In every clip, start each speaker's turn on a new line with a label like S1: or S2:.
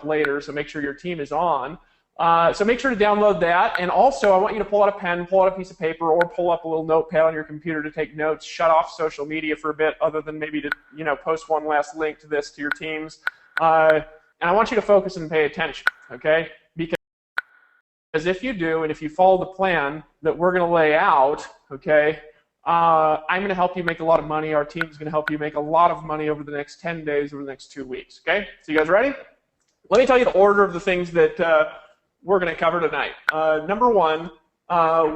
S1: later, so make sure your team is on. So make sure to download that, and also I want you to pull out a pen, pull out a piece of paper, or pull up a little notepad on your computer to take notes. Shut off social media for a bit, other than maybe to post one last link to this to your teams. And I want you to focus and pay attention, okay? Because if you do, and if you follow the plan that we're going to lay out, okay, I'm going to help you make a lot of money. Our team's going to help you make a lot of money over the next 10 days, over the next 2 weeks, okay? So you guys ready? Let me tell you the order of the things that we're going to cover tonight. Number one,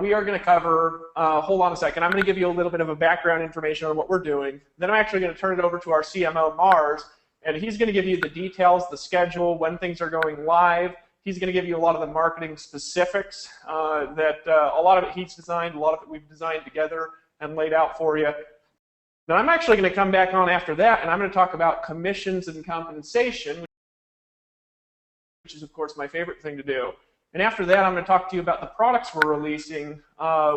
S1: we are going to cover, hold on a second, I'm going to give you a little bit of a background information on what we're doing. Then I'm actually going to turn it over to our CMO, Mars, and he's going to give you the details, the schedule, when things are going live. He's going to give you a lot of the marketing specifics that a lot of it he's designed, a lot of it we've designed together and laid out for you. Then I'm actually going to come back on after that, and I'm going to talk about commissions and compensation, which is, of course, my favorite thing to do. And after that, I'm going to talk to you about the products we're releasing,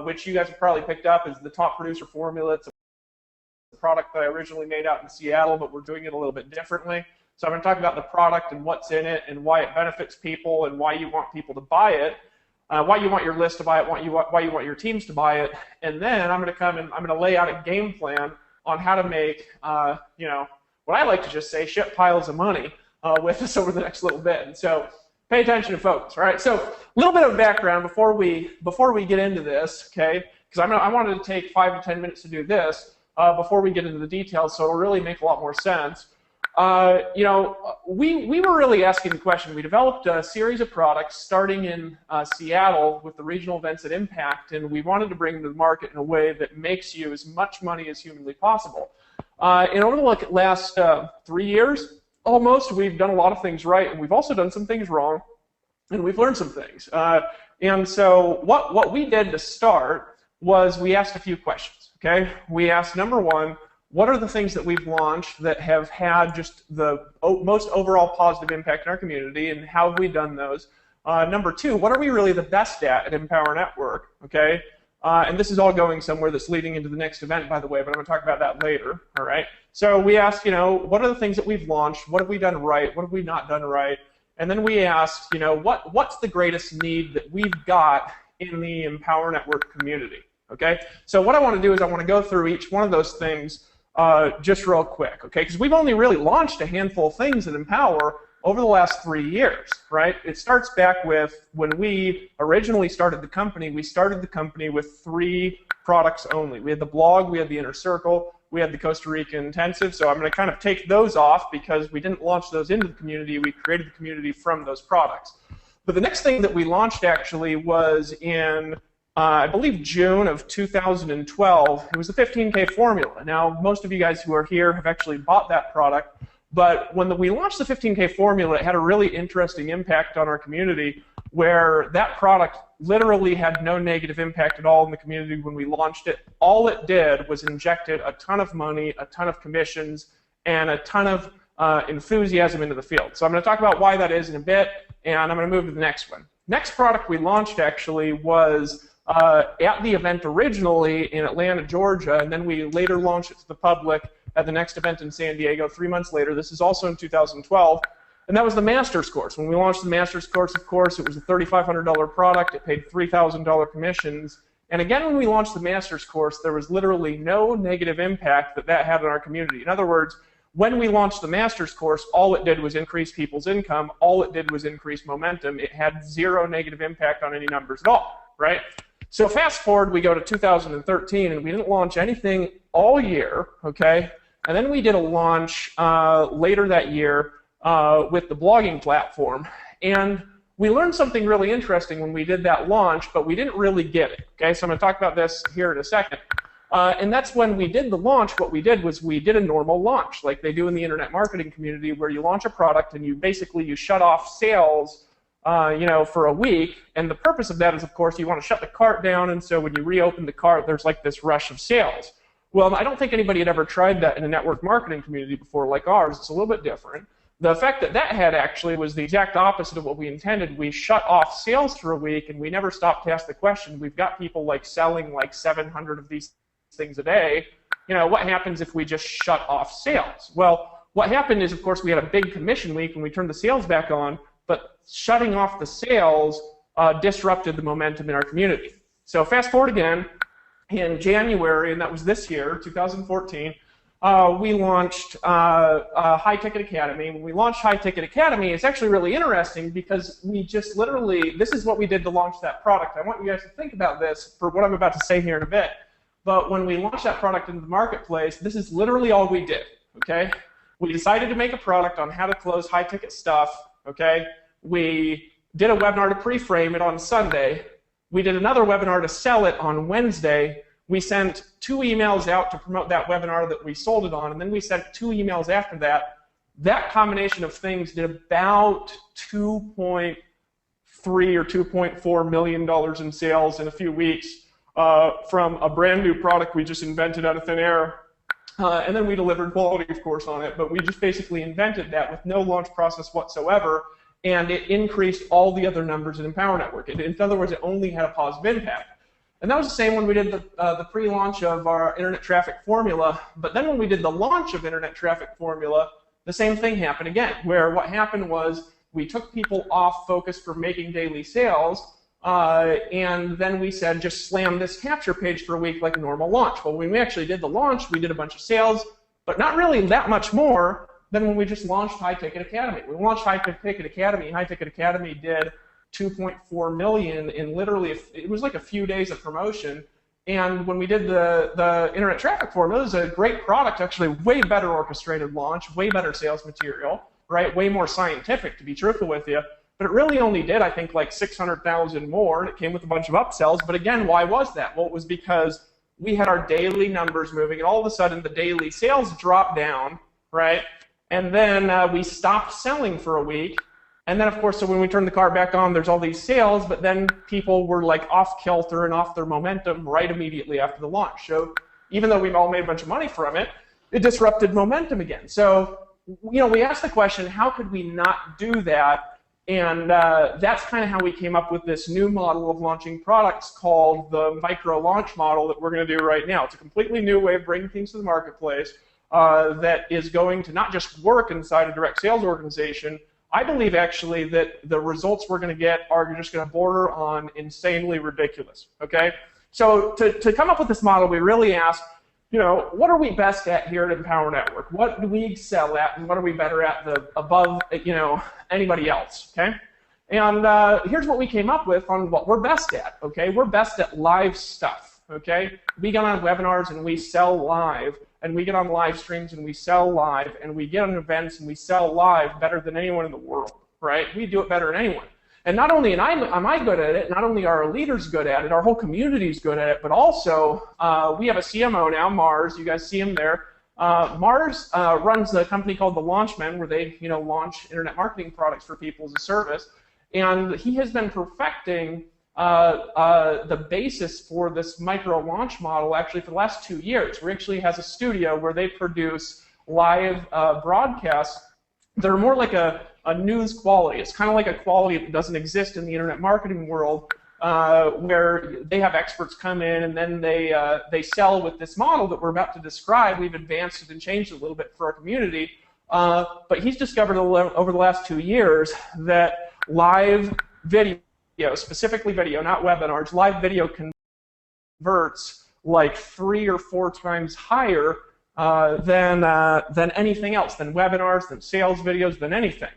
S1: which you guys have probably picked up as the Top Producer Formula. It's a product that I originally made out in Seattle, but we're doing it a little bit differently. So I'm going to talk about the product and what's in it and why it benefits people and why you want people to buy it, why you want your list to buy it, why you want your teams to buy it. And then I'm going to come and I'm going to lay out a game plan on how to make, what I like to just say, shit piles of money with us over the next little bit. And so pay attention and focus, all right? So a little bit of background before we get into this, okay? Because I wanted to take 5 to 10 minutes to do this before we get into the details, so it'll really make a lot more sense. We were really asking the question. We developed a series of products starting in Seattle with the regional events at Impact, and we wanted to bring them to the market in a way that makes you as much money as humanly possible. And over the last 3 years, almost, we've done a lot of things right, and we've also done some things wrong, and we've learned some things. And so what we did to start was we asked a few questions, okay? We asked, number one, what are the things that we've launched that have had just the most overall positive impact in our community, and how have we done those? Number two, what are we really the best at Empower Network, okay? And this is all going somewhere that's leading into the next event, by the way, but I'm going to talk about that later, all right? So we asked, what are the things that we've launched? What have we done right? What have we not done right? And then we asked, what's the greatest need that we've got in the Empower Network community, okay? So what I want to do is I want to go through each one of those things just real quick, okay? Because we've only really launched a handful of things in Empower over the last 3 years, right? It starts back with when we originally started the company, we started the company with 3 products only. We had the blog, we had the Inner Circle, we had the Costa Rica Intensive, so I'm going to kind of take those off because we didn't launch those into the community, we created the community from those products. But the next thing that we launched actually was in I believe June of 2012, it was the 15K formula. Now, most of you guys who are here have actually bought that product, but when we launched the 15K formula, it had a really interesting impact on our community where that product literally had no negative impact at all in the community when we launched it. All it did was injected a ton of money, a ton of commissions, and a ton of enthusiasm into the field. So I'm going to talk about why that is in a bit, and I'm going to move to the next one. Next product we launched actually was at the event originally in Atlanta, Georgia, and then we later launched it to the public at the next event in San Diego 3 months later. This is also in 2012, and that was the Master's Course. When we launched the Master's Course, of course, it was a $3,500 product. It paid $3,000 commissions, and again, when we launched the Master's Course, there was literally no negative impact that had on our community. In other words, when we launched the Master's Course, all it did was increase people's income. All it did was increase momentum. It had zero negative impact on any numbers at all, right? So fast forward, we go to 2013, and we didn't launch anything all year, okay? And then we did a launch later that year with the blogging platform. And we learned something really interesting when we did that launch, but we didn't really get it, okay? So I'm going to talk about this here in a second. And that's when we did the launch, what we did was we did a normal launch, like they do in the internet marketing community, where you launch a product and you shut off sales for a week, and the purpose of that is, of course, you want to shut the cart down, and so when you reopen the cart, there's like this rush of sales. Well, I don't think anybody had ever tried that in a network marketing community before like ours. It's a little bit different. The effect that had actually was the exact opposite of what we intended. We shut off sales for a week, and we never stopped to ask the question. We've got people like selling like 700 of these things a day. What happens if we just shut off sales? Well, what happened is, of course, we had a big commission week and we turned the sales back on, but shutting off the sales disrupted the momentum in our community. So fast forward again, in January, and that was this year, 2014, we launched High Ticket Academy. When we launched High Ticket Academy, it's actually really interesting because we just literally, this is what we did to launch that product. I want you guys to think about this for what I'm about to say here in a bit. But when we launched that product into the marketplace, this is literally all we did, okay? We decided to make a product on how to close high ticket stuff, okay? We did a webinar to pre-frame it on Sunday. We did another webinar to sell it on Wednesday. We sent 2 emails out to promote that webinar that we sold it on, and then we sent 2 emails after that. That combination of things did about $2.3 or $2.4 million in sales in a few weeks from a brand new product we just invented out of thin air. And then we delivered quality, of course, on it, but we just basically invented that with no launch process whatsoever, and it increased all the other numbers in Empower Network. In other words, it only had a positive impact. And that was the same when we did the pre-launch of our Internet Traffic Formula, but then when we did the launch of Internet Traffic Formula, the same thing happened again, where what happened was we took people off focus for making daily sales, and then we said, just slam this capture page for a week like a normal launch. Well, when we actually did the launch, we did a bunch of sales, but not really that much more than when we just launched High Ticket Academy. We launched High Ticket Academy. High Ticket Academy did $2.4 million in literally, it was like a few days of promotion. And when we did the Internet Traffic Formula, it was a great product, actually way better orchestrated launch, way better sales material, right? Way more scientific, to be truthful with you. But it really only did, I think, like 600,000 more, and it came with a bunch of upsells. But again, why was that? Well, it was because we had our daily numbers moving, and all of a sudden the daily sales dropped down, right? And then we stopped selling for a week. And then, of course, so when we turn the car back on, there's all these sales, but then people were like off kilter and off their momentum right immediately after the launch. So even though we all made a bunch of money from it, it disrupted momentum again. So, you know, we asked the question, how could we not do that? And that's kind of how we came up with this new model of launching products called the micro launch model that we're going to do right now. It's a completely new way of bringing things to the marketplace that is going to not just work inside a direct sales organization. I believe actually that the results we're going to get are just going to border on insanely ridiculous, okay? So to come up with this model, we really asked, you know, what are we best at here at Empower Network? What do we excel at, and what are we better at above, you know, anybody else, okay? And here's what we came up with on what we're best at, okay? We're best at live stuff, okay? We get on webinars and we sell live, and we get on live streams and we sell live, and we get on events and we sell live better than anyone in the world, right? We do it better than anyone. And not only am I good at it, not only are our leaders good at it, our whole community is good at it, but also we have a CMO now, Mars. You guys see him there. Mars runs a company called The Launchman, where they, you know, launch internet marketing products for people as a service. And he has been perfecting the basis for this micro launch model actually for the last 2 years. He actually has a studio where they produce live broadcasts that are more like a news quality. It's kind of like a quality that doesn't exist in the internet marketing world, where they have experts come in and then they sell with this model that we're about to describe. We've advanced it and changed it a little bit for our community. But he's discovered over the last 2 years that live video, specifically video, not webinars, live video converts like 3 or 4 times higher than anything else, than webinars, than sales videos, than anything.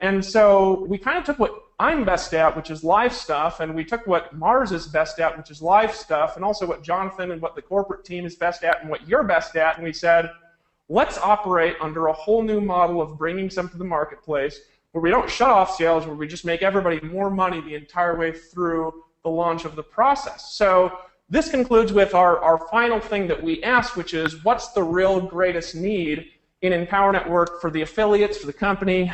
S1: And so we kind of took what I'm best at, which is live stuff, and we took what Mars is best at, which is live stuff, and also what Jonathan and what the corporate team is best at and what you're best at, and we said, let's operate under a whole new model of bringing something to the marketplace where we don't shut off sales, where we just make everybody more money the entire way through the launch of the process. So this concludes with our final thing that we asked, which is what's the real greatest need in Empower Network for the affiliates, for the company?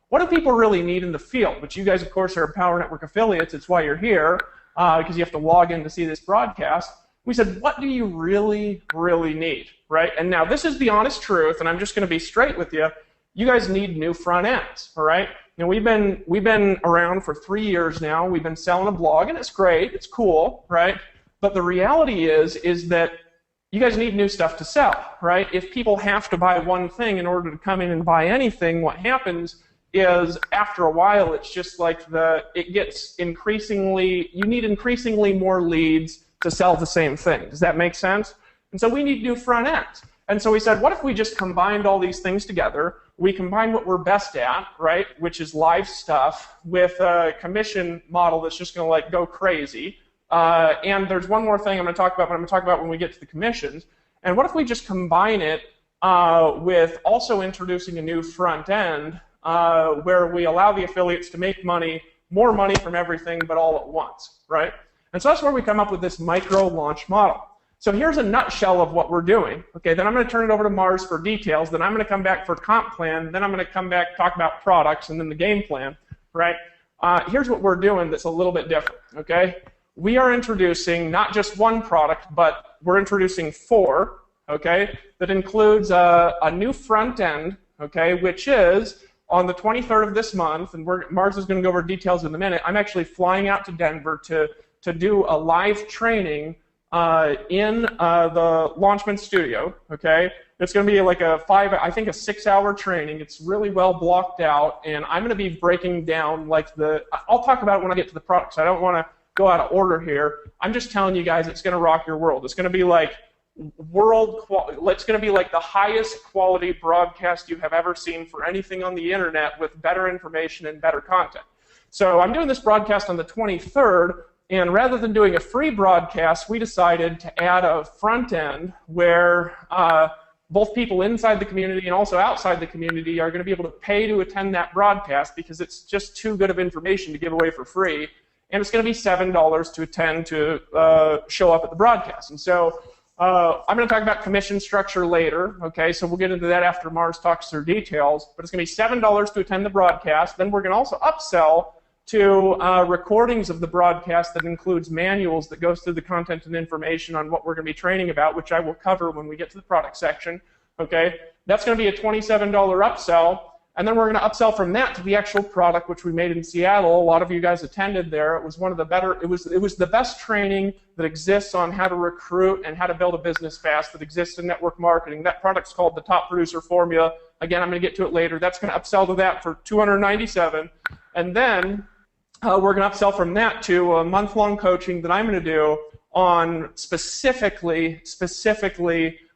S1: What do people really need in the field? Which you guys, of course, are Empower Network affiliates. It's why you're here, because you have to log in to see this broadcast. We said, what do you really, really need, right? And now this is the honest truth, and I'm just going to be straight with you. You guys need new front ends, all right? Now we've been around for 3 years now. We've been selling a blog, and it's great, it's cool, right? But the reality is that you guys need new stuff to sell, right? If people have to buy one thing in order to come in and buy anything, what happens is after a while, it's just like it gets increasingly, you need increasingly more leads to sell the same thing. Does that make sense? And so we need new front ends. And so we said, what if we just combined all these things together? We combine what we're best at, right, which is live stuff, with a commission model that's just going to like go crazy. And there's one more thing I'm going to talk about, but I'm going to talk about when we get to the commissions. And what if we just combine it with also introducing a new front end where we allow the affiliates to make money, more money from everything, but all at once, right? And so that's where we come up with this micro launch model. So here's a nutshell of what we're doing. Okay, then I'm going to turn it over to Mars for details. Then I'm going to come back for comp plan. Then I'm going to come back, talk about products, and then the game plan, right? Here's what we're doing that's a little bit different, okay? We are introducing not just one product, but we're introducing 4, okay, that includes a new front end, okay, which is on the 23rd of this month, and Mars is going to go over details in a minute. I'm actually flying out to Denver to do a live training in the Launchman studio, okay? It's going to be like a 6-hour training. It's really well blocked out, and I'm going to be breaking down like I'll talk about it when I get to the products. I don't want to go out of order here. I'm just telling you guys it's going to rock your world. It's going to be like it's going to be like the highest quality broadcast you have ever seen for anything on the internet with better information and better content. So I'm doing this broadcast on the 23rd, and rather than doing a free broadcast, we decided to add a front end where both people inside the community and also outside the community are going to be able to pay to attend that broadcast because it's just too good of information to give away for free. And it's going to be $7 to attend to show up at the broadcast. And so I'm going to talk about commission structure later, okay? So we'll get into that after Mars talks through details. But it's going to be $7 to attend the broadcast. Then we're going to also upsell to recordings of the broadcast that includes manuals that goes through the content and information on what we're going to be training about, which I will cover when we get to the product section, okay? That's going to be a $27 upsell. And then we're going to upsell from that to the actual product, which we made in Seattle. A lot of you guys attended there. It was one of the better, it was the best training that exists on how to recruit and how to build a business fast that exists in network marketing. That product's called the Top Producer Formula. Again, I'm going to get to it later. That's going to upsell to that for $297. And then we're going to upsell from that to a month-long coaching that I'm going to do on specifically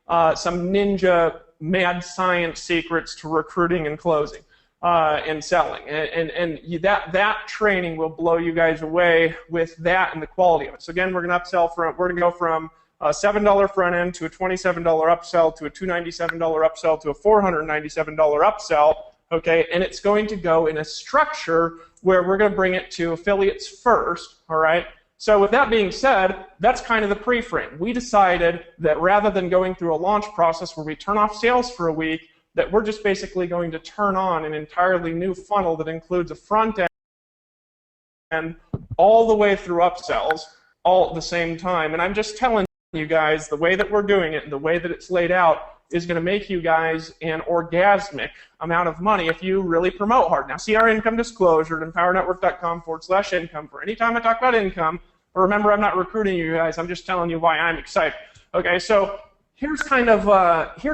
S1: some ninja mad science secrets to recruiting and closing and selling. And that training will blow you guys away with that and the quality of it. So again, we're going to go from a $7 front end to a $27 upsell to a $297 upsell to a $497 upsell. Okay, and it's going to go in a structure where we're going to bring it to affiliates first, all right? So with that being said, that's kind of the pre-frame. We decided that rather than going through a launch process where we turn off sales for a week, that we're just basically going to turn on an entirely new funnel that includes a front end all the way through upsells all at the same time. And I'm just telling you guys the way that we're doing it and the way that it's laid out is going to make you guys an orgasmic amount of money if you really promote hard. Now, see our income disclosure at empowernetwork.com/income for any time I talk about income. But remember, I'm not recruiting you guys. I'm just telling you why I'm excited. Okay, so here's kind of what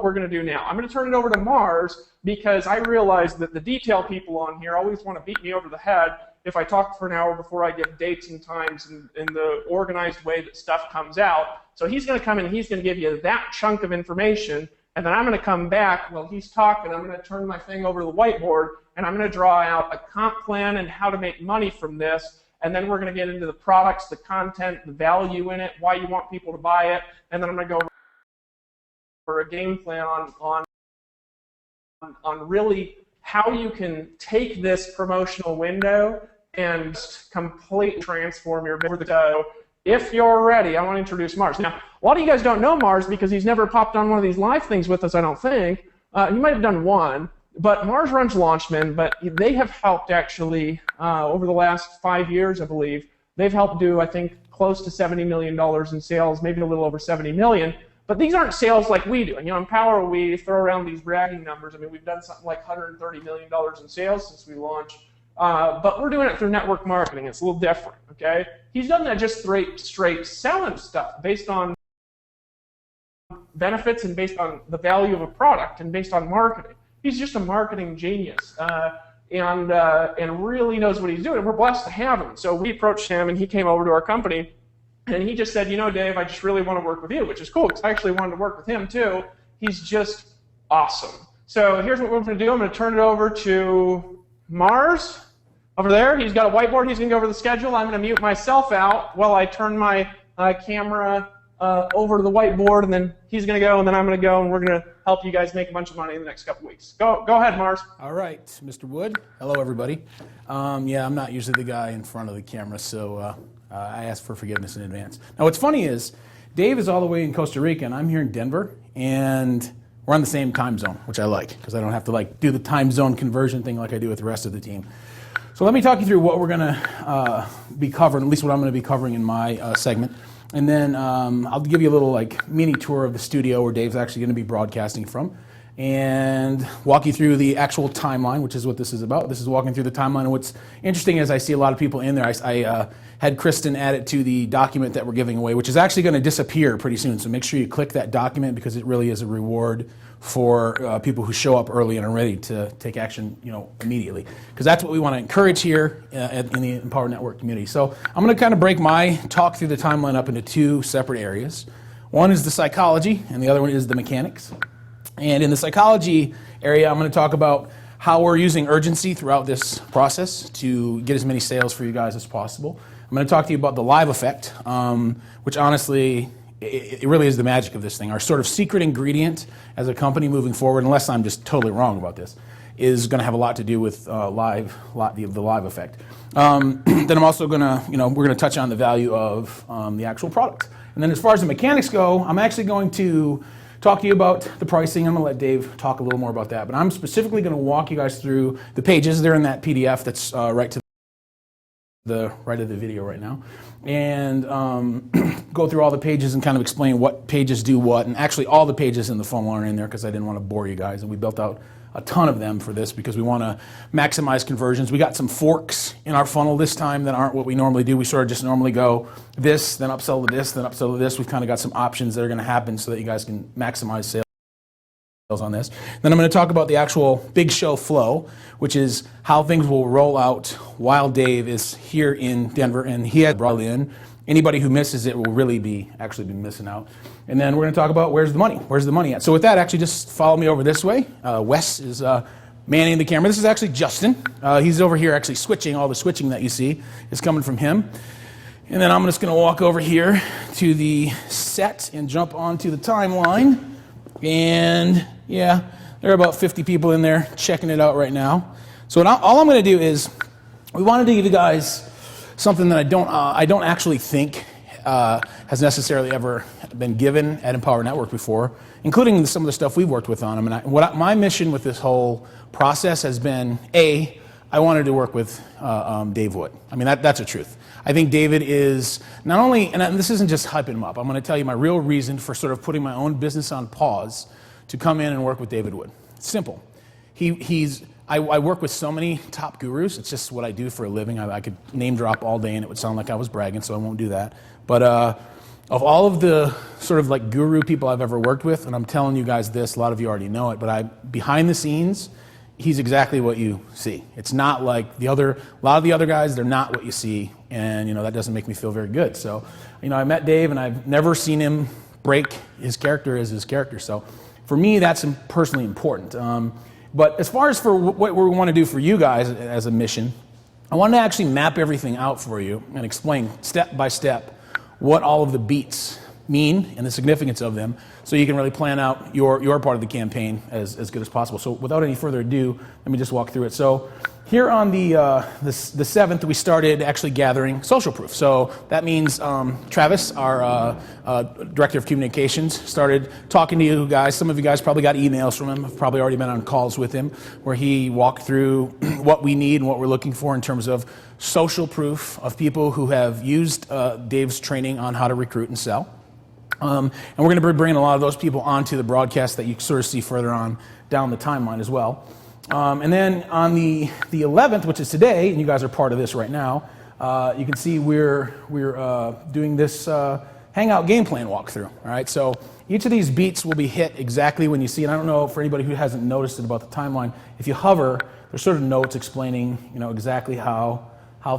S1: we're going to do now. I'm going to turn it over to Mars because I realize that the detail people on here always want to beat me over the head if I talk for an hour before I give dates and times in the organized way that stuff comes out. So he's going to come in and he's going to give you that chunk of information, and then I'm going to come back while he's talking. I'm going to turn my thing over to the whiteboard, and I'm going to draw out a comp plan and how to make money from this, and then we're going to get into the products, the content, the value in it, why you want people to buy it, and then I'm going to go over a game plan on really how you can take this promotional window and completely transform your business. So if you're ready, I want to introduce Mars. Now, a lot of you guys don't know Mars because he's never popped on one of these live things with us, I don't think. He might have done one, but Mars runs Launchman, but they have helped actually, over the last 5 years, I believe, they've helped do, I think, close to $70 million in sales, maybe a little over 70 million. But these aren't sales like we do. And, you know, in Power, we throw around these bragging numbers. I mean, we've done something like $130 million in sales since we launched. But we're doing it through network marketing. It's a little different, okay? He's done that just straight selling stuff based on benefits and based on the value of a product and based on marketing. He's just a marketing genius and really knows what he's doing. And we're blessed to have him. So we approached him, and he came over to our company, and he just said, you know, Dave, I just really want to work with you, which is cool because I actually wanted to work with him too. He's just awesome. So here's what we're going to do. I'm going to turn it over to Mars over there. He's got a whiteboard. He's going to go over the schedule. I'm going to mute myself out while I turn my camera over to the whiteboard, and then he's going to go, and then I'm going to go, and we're going to help you guys make a bunch of money in the next couple weeks. Go ahead, Mars.
S2: All right, Mr. Wood. Hello, everybody. Yeah, I'm not usually the guy in front of the camera, so I ask for forgiveness in advance. Now, what's funny is Dave is all the way in Costa Rica, and I'm here in Denver, and we're on the same time zone, which I like, because I don't have to do the time zone conversion thing like I do with the rest of the team. So let me talk you through what we're going to be covering, at least what I'm going to be covering in my segment. And then I'll give you a little mini tour of the studio where Dave's actually going to be broadcasting from, and walk you through the actual timeline, which is what this is about. This is walking through the timeline. And what's interesting is I see a lot of people in there. I had Kristen add it to the document that we're giving away, which is actually going to disappear pretty soon. So make sure you click that document because it really is a reward for people who show up early and are ready to take action, immediately. Because that's what we want to encourage here in the Empower Network community. So I'm going to kind of break my talk through the timeline up into two separate areas. One is the psychology, and the other one is the mechanics. And in the psychology area, I'm going to talk about how we're using urgency throughout this process to get as many sales for you guys as possible. I'm going to talk to you about the live effect, which honestly, it really is the magic of this thing. Our sort of secret ingredient as a company moving forward, unless I'm just totally wrong about this, is going to have a lot to do with the live effect. Then I'm also going to, we're going to touch on the value of the actual product. And then as far as the mechanics go, I'm actually going to talk to you about the pricing. I'm going to let Dave talk a little more about that. But I'm specifically going to walk you guys through the pages. They're in that PDF that's right to the right of the video right now. And go through all the pages and kind of explain what pages do what. And actually all the pages in the funnel aren't in there because I didn't want to bore you guys. And we built out a ton of them for this because we want to maximize conversions. We got some forks in our funnel this time that aren't what we normally do. We sort of just normally go this, then upsell to this, then upsell to this. We've kind of got some options that are going to happen so that you guys can maximize sales on this. Then I'm going to talk about the actual big show flow, which is how things will roll out while Dave is here in Denver, and he had brought in. Anybody who misses it will really be missing out. And then we're going to talk about where's the money at. So with that, actually just follow me over this way. Wes is manning the camera. This is actually Justin. He's over here actually switching. All the switching that you see is coming from him. And then I'm just going to walk over here to the set and jump onto the timeline. And yeah, there are about 50 people in there checking it out right now. So all I'm going to do is, we wanted to give you guys something that I don't actually think has necessarily ever been given at Empower Network before, including some of the stuff we've worked with on them. And my mission with this whole process has been, I wanted to work with Dave Wood. I mean, that's the truth. I think David is not only, and this isn't just hyping him up, I'm going to tell you my real reason for sort of putting my own business on pause to come in and work with David Wood. It's simple. I work with so many top gurus. It's just what I do for a living. I could name drop all day and it would sound like I was bragging, so I won't do that. But of all of the sort of guru people I've ever worked with, and I'm telling you guys this, a lot of you already know it, but behind the scenes, he's exactly what you see. It's not like a lot of the other guys, they're not what you see, and that doesn't make me feel very good. So, I met Dave and I've never seen him break his character as his character. So for me, that's personally important. But as far as for what we want to do for you guys as a mission, I want to actually map everything out for you and explain step by step what all of the beats mean and the significance of them, so you can really plan out your part of the campaign as good as possible. So without any further ado, let me just walk through it. So here on the 7th, we started actually gathering social proof. So that means Travis, our director of communications, started talking to you guys. Some of you guys probably got emails from him, have probably already been on calls with him, where he walked through what we need and what we're looking for in terms of social proof of people who have used Dave's training on how to recruit and sell. And we're going to be bringing a lot of those people onto the broadcast that you sort of see further on down the timeline as well. And then on the 11th, which is today, and you guys are part of this right now, you can see we're doing this Hangout game plan walkthrough. All right, so each of these beats will be hit exactly when you see it. I don't know for anybody who hasn't noticed it about the timeline. If you hover, there's sort of notes explaining, exactly how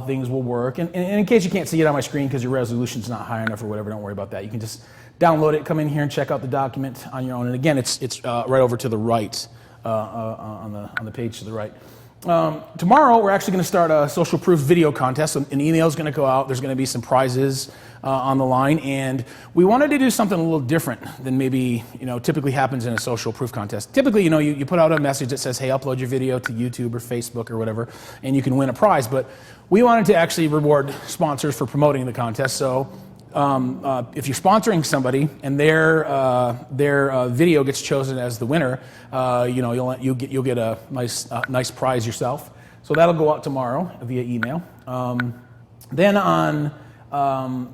S2: things will work. And in case you can't see it on my screen because your resolution's not high enough or whatever, don't worry about that. You can just download it, come in here and check out the document on your own. And again, it's right over to the right, on the page to the right. Tomorrow, we're actually going to start a social proof video contest. An email is going to go out. There's going to be some prizes on the line, and we wanted to do something a little different than maybe typically happens in a social proof contest. Typically, you put out a message that says, "Hey, upload your video to YouTube or Facebook or whatever, and you can win a prize." But we wanted to actually reward sponsors for promoting the contest. So if you're sponsoring somebody and their video gets chosen as the winner, you'll get a nice prize yourself. So that'll go out tomorrow via email. Then on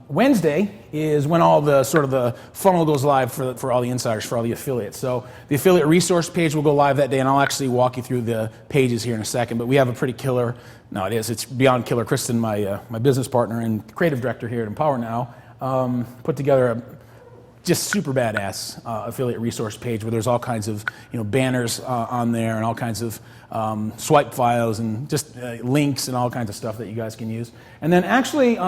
S2: Wednesday is when all the sort of the funnel goes live for all the insiders, for all the affiliates. So the affiliate resource page will go live that day, and I'll actually walk you through the pages here in a second. But we have a pretty killer. No, it's beyond killer. Kristen, my business partner and creative director here at Empower Now, put together a just super badass affiliate resource page where there's all kinds of banners on there and all kinds of swipe files and just links and all kinds of stuff that you guys can use. And then actually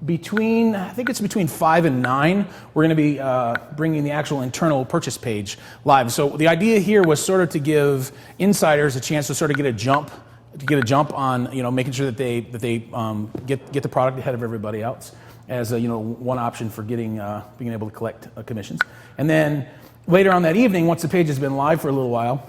S2: between 5 and 9, we're going to be bringing the actual internal purchase page live. So the idea here was sort of to give insiders a chance to sort of get a jump on making sure that they get the product ahead of everybody else, as one option for being able to collect commissions. And then later on that evening, once the page has been live for a little while,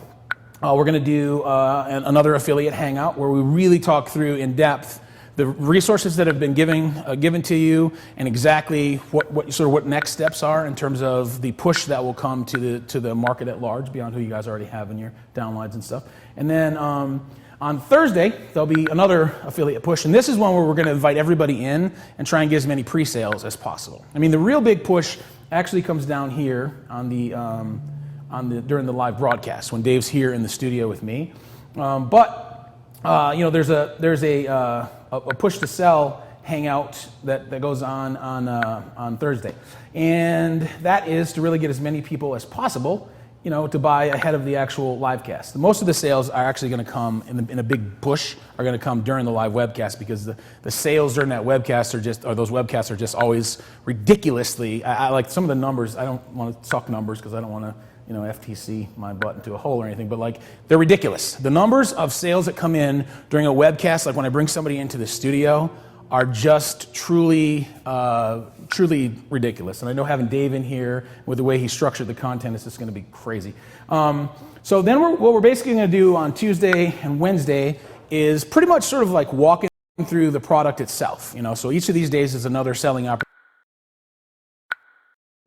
S2: we're going to do another affiliate hangout where we really talk through in depth the resources that have been given to you and exactly what next steps are in terms of the push that will come to the market at large beyond who you guys already have in your downlines and stuff. And then on Thursday, there'll be another affiliate push, and this is one where we're going to invite everybody in and try and get as many pre-sales as possible. I mean, the real big push actually comes down here during the live broadcast when Dave's here in the studio with me. There's a push to sell hangout that goes on Thursday, and that is to really get as many people as possible to buy ahead of the actual live cast. Most of the sales are actually going to come in a big push, are going to come during the live webcast, because the sales during that webcast those webcasts are just always ridiculously, I like some of the numbers. I don't want to talk numbers because I don't want to FTC my butt into a hole or anything, but they're ridiculous. The numbers of sales that come in during a webcast, like when I bring somebody into the studio, are just truly ridiculous. And I know having Dave in here with the way he structured the content is just going to be crazy. So then what we're basically going to do on Tuesday and Wednesday is pretty much sort of like walking through the product itself. So each of these days is another selling opportunity.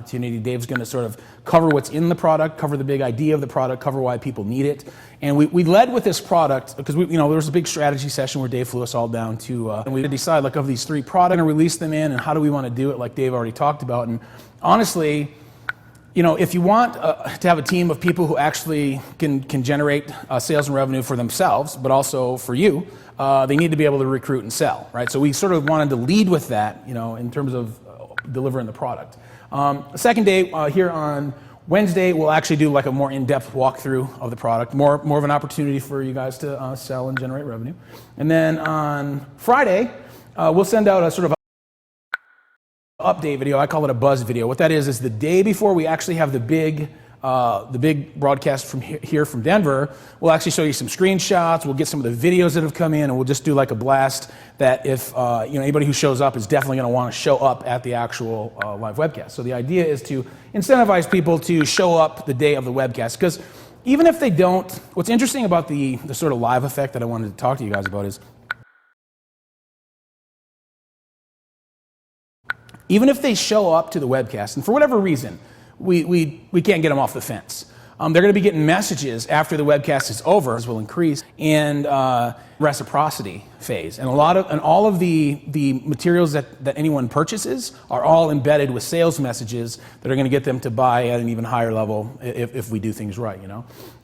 S2: Dave's going to sort of cover what's in the product, cover the big idea of the product, cover why people need it. And we led with this product because there was a big strategy session where Dave flew us all down to, and we decide of these 3 products, and release them in, and how do we want to do it, like Dave already talked about. And honestly, if you want to have a team of people who actually can generate sales and revenue for themselves, but also for you, they need to be able to recruit and sell, right? So we sort of wanted to lead with that, in terms of delivering the product. The second day here on Wednesday, we'll actually do a more in-depth walkthrough of the product, more of an opportunity for you guys to sell and generate revenue. And then on Friday, we'll send out a sort of update video. I call it a buzz video. What that is the day before we actually have the big broadcast from here from Denver. We'll actually show you some screenshots. We'll get some of the videos that have come in, and we'll just do a blast that if anybody who shows up is definitely going to want to show up at the actual live webcast. So the idea is to incentivize people to show up the day of the webcast, because even if they don't, what's interesting about the sort of live effect that I wanted to talk to you guys about is, even if they show up to the webcast and for whatever reason we can't get them off the fence, they're going to be getting messages after the webcast is over, as will increase, and reciprocity phase. And all of the materials that anyone purchases are all embedded with sales messages that are going to get them to buy at an even higher level if we do things right.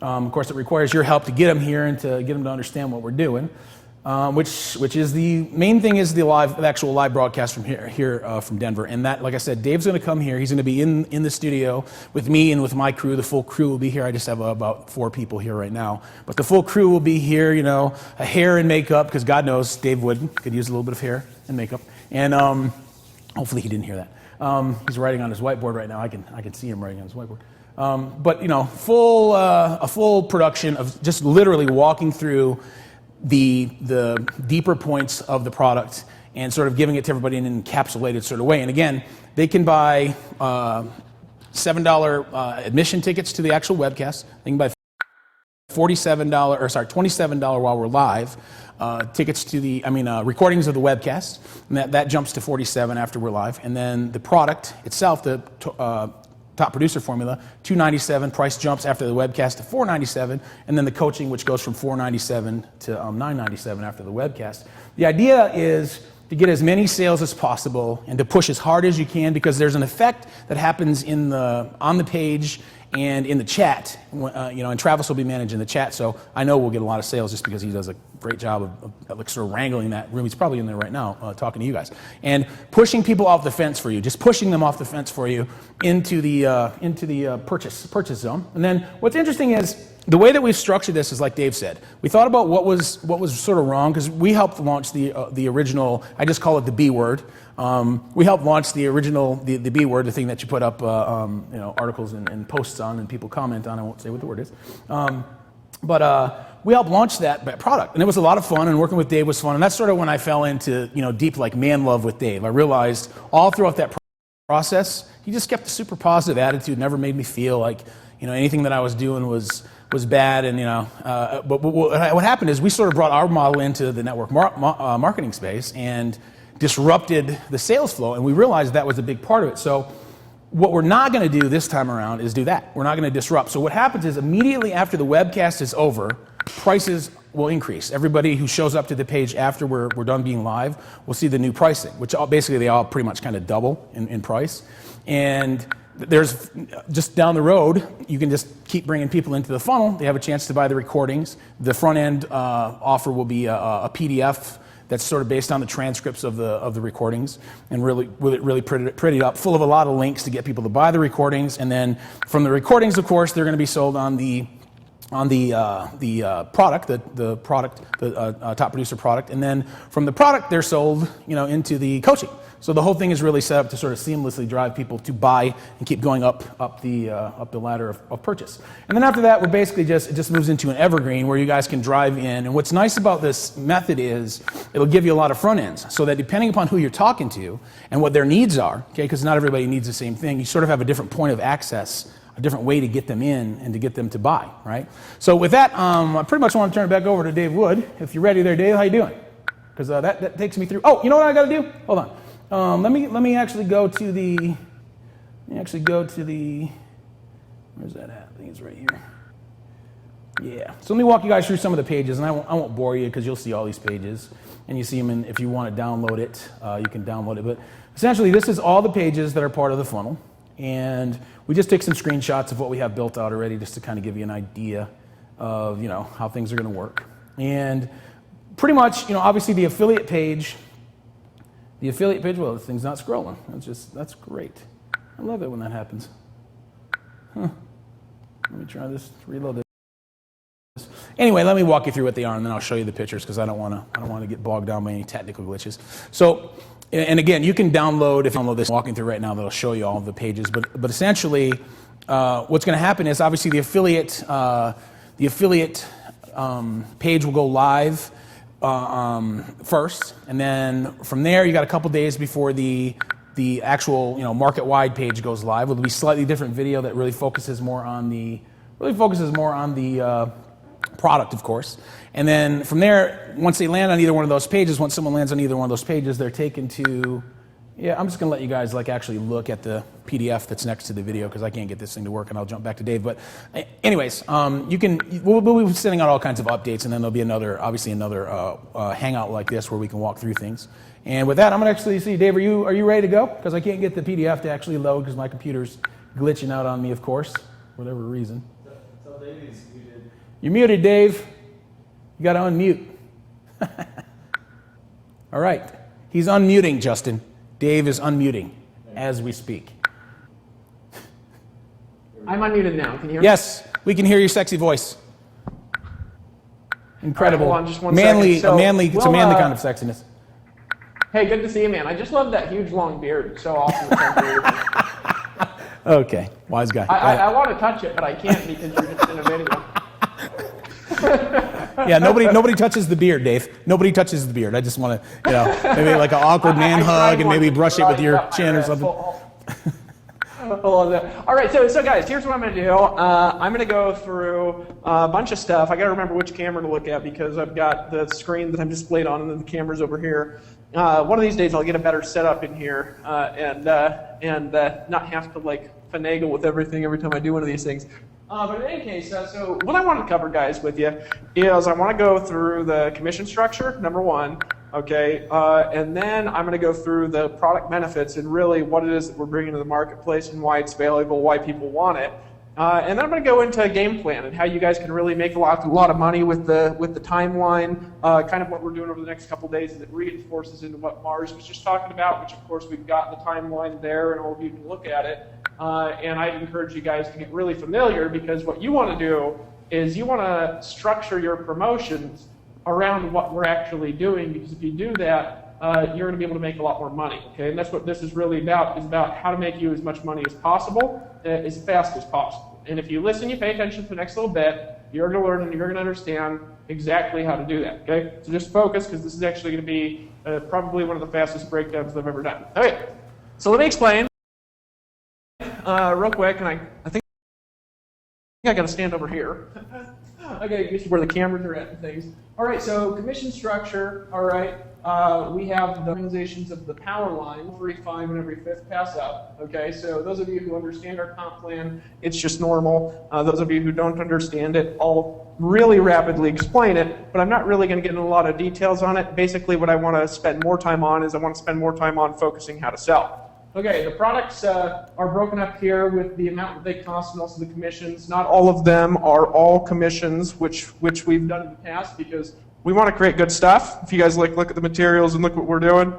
S2: Of course, it requires your help to get them here and to get them to understand what we're doing. which is the main thing is the actual live broadcast from here from Denver. And that, like I said, Dave's going to come here. He's going to be in the studio with me and with my crew. The full crew will be here. I just have about 4 people here right now, but the full crew will be here. You know, a hair and makeup, because God knows Dave could use a little bit of hair and makeup. And hopefully he didn't hear that. He's writing on his whiteboard right now. I can see him writing on his whiteboard. But you know, a full production of just literally walking through the deeper points of the product and sort of giving it to everybody in an encapsulated sort of way. And again, they can buy $7 admission tickets to the actual webcast. They can buy $27 while we're live. Tickets to the, recordings of the webcast, and that jumps to $47 after we're live. And then the product itself, the top producer formula, $297. Price jumps after the webcast to $497, and then the coaching, which goes from $497 to $997 after the webcast. The idea is to get as many sales as possible and to push as hard as you can, because there's an effect that happens on the page and in the chat. And Travis will be managing the chat, so I know we'll get a lot of sales just because he does a great job of sort of wrangling that room. He's probably in there right now talking to you guys and pushing people off the fence for you, just pushing them off the fence for you into the purchase zone. And then what's interesting is the way that we've structured this is like Dave said. We thought about what was sort of wrong, because we helped launch the original. I just call it the B word. We helped launch the original the B word, the thing that you put up articles and posts on and people comment on. I won't say what the word is, but we helped launch that product, and it was a lot of fun. And working with Dave was fun, and that's sort of when I fell into deep man love with Dave. I realized all throughout that process, he just kept a super positive attitude. Never made me feel like anything that I was doing was bad. And but what happened is we sort of brought our model into the network marketing space and disrupted the sales flow, and we realized that was a big part of it. So what we're not going to do this time around is do that. We're not going to disrupt. So what happens is immediately after the webcast is over, prices will increase. Everybody who shows up to the page after we're done being live will see the new pricing, which basically they all pretty much kind of double in price. And there's just down the road, you can just keep bringing people into the funnel. They have a chance to buy the recordings. The front end offer will be a PDF that's sort of based on the transcripts of the recordings, and really prettied up, full of a lot of links to get people to buy the recordings. And then from the recordings, of course, they're going to be sold on the product, the top producer product, and then from the product they're sold, into the coaching. So the whole thing is really set up to sort of seamlessly drive people to buy and keep going up the ladder of purchase. And then after that, we're basically it just moves into an evergreen where you guys can drive in. And what's nice about this method is it'll give you a lot of front ends, so that depending upon who you're talking to and what their needs are, okay, because not everybody needs the same thing, you sort of have a different point of access, a different way to get them in and to get them to buy, right? So with that, I pretty much want to turn it back over to Dave Wood. If you're ready there, Dave, how you doing? Because that takes me through. Oh, you know what I got to do? Hold on. Let me actually go to the. Where's that at? I think it's right here. Yeah. So let me walk you guys through some of the pages, and I won't bore you because you'll see all these pages, and you see them. If you want to download it, you can download it. But essentially, this is all the pages that are part of the funnel. And we just take some screenshots of what we have built out already, just to kind of give you an idea of how things are going to work. And pretty much, obviously the affiliate page. Well, this thing's not scrolling. That's great. I love it when that happens. Let me try this. Reload this. Anyway, let me walk you through what they are, and then I'll show you the pictures because I don't want to get bogged down by any technical glitches. So. And again, you can download, if you download this, I'm walking through right now, that'll show you all of the pages. But essentially, what's going to happen is obviously the affiliate page will go live first, and then from there you got a couple days before the actual market-wide page goes live. It'll be slightly different video that really focuses more on the product, of course. And then from there, once they land on either one of those pages, once someone lands on either one of those pages, they're taken to, I'm just going to let you guys actually look at the PDF that's next to the video because I can't get this thing to work, and I'll jump back to Dave. But anyways, we'll be sending out all kinds of updates, and then there'll be another hangout like this where we can walk through things. And with that, I'm going to actually see, Dave, are you ready to go? Because I can't get the PDF to actually load because my computer's glitching out on me, of course, for whatever reason.
S3: Tell Dave he's muted.
S2: You're muted, Dave. You got to unmute. All right. He's unmuting, Justin. Dave is unmuting as we speak.
S1: I'm unmuted now. Can you hear me?
S2: Yes, we can hear your sexy voice. Incredible.
S1: All right, hold on just one
S2: manly,
S1: second.
S2: it's a manly kind of sexiness.
S1: Hey, good to see you, man. I just love that huge long beard. It's so awesome to come here.
S2: Okay, wise guy.
S1: I want to touch it, but I can't because you're just in a video.
S2: Yeah, nobody touches the beard, Dave. Nobody touches the beard. I just want to, maybe like an awkward man hug and maybe brush it with your chin or something.
S1: All right, so guys, here's what I'm going to do. I'm going to go through a bunch of stuff. I got to remember which camera to look at because I've got the screen that I'm displayed on and then the camera's over here. One of these days I'll get a better setup in here and not have to like finagle with everything every time I do one of these things. But in any case, so what I want to cover, guys, with you is I want to go through the commission structure, number one, okay, and then I'm going to go through the product benefits and really what it is that we're bringing to the marketplace and why it's valuable, why people want it. And then I'm going to go into a game plan and how you guys can really make a lot of money with the timeline, kind of what we're doing over the next couple days, and it reinforces into what Mars was just talking about, which of course we've got the timeline there and all of you can look at it. And I'd encourage you guys to get really familiar because what you want to do is you want to structure your promotions around what we're actually doing, because if you do that, you're going to be able to make a lot more money, okay? And that's what this is really about, is about how to make you as much money as possible, as fast as possible. And if you listen, you pay attention to the next little bit, you're going to learn and you're going to understand exactly how to do that, okay? So just focus, because this is actually going to be probably one of the fastest breakdowns I've ever done. Okay, so let me explain real quick, and I think I got to stand over here. I got to get where the cameras are at and things. All right, so commission structure, all right. We have the organizations of the power line, every 5 and every 5th pass up, okay? So those of you who understand our comp plan, it's just normal. Those of you who don't understand it, I'll really rapidly explain it, but I'm not really going to get into a lot of details on it. Basically, what I want to spend more time on is I want to spend more time on focusing how to sell. Okay, the products are broken up here with the amount that they cost and also the commissions. Not all of them are all commissions, which we've done in the past because we want to create good stuff. If you guys look at the materials and look what we're doing,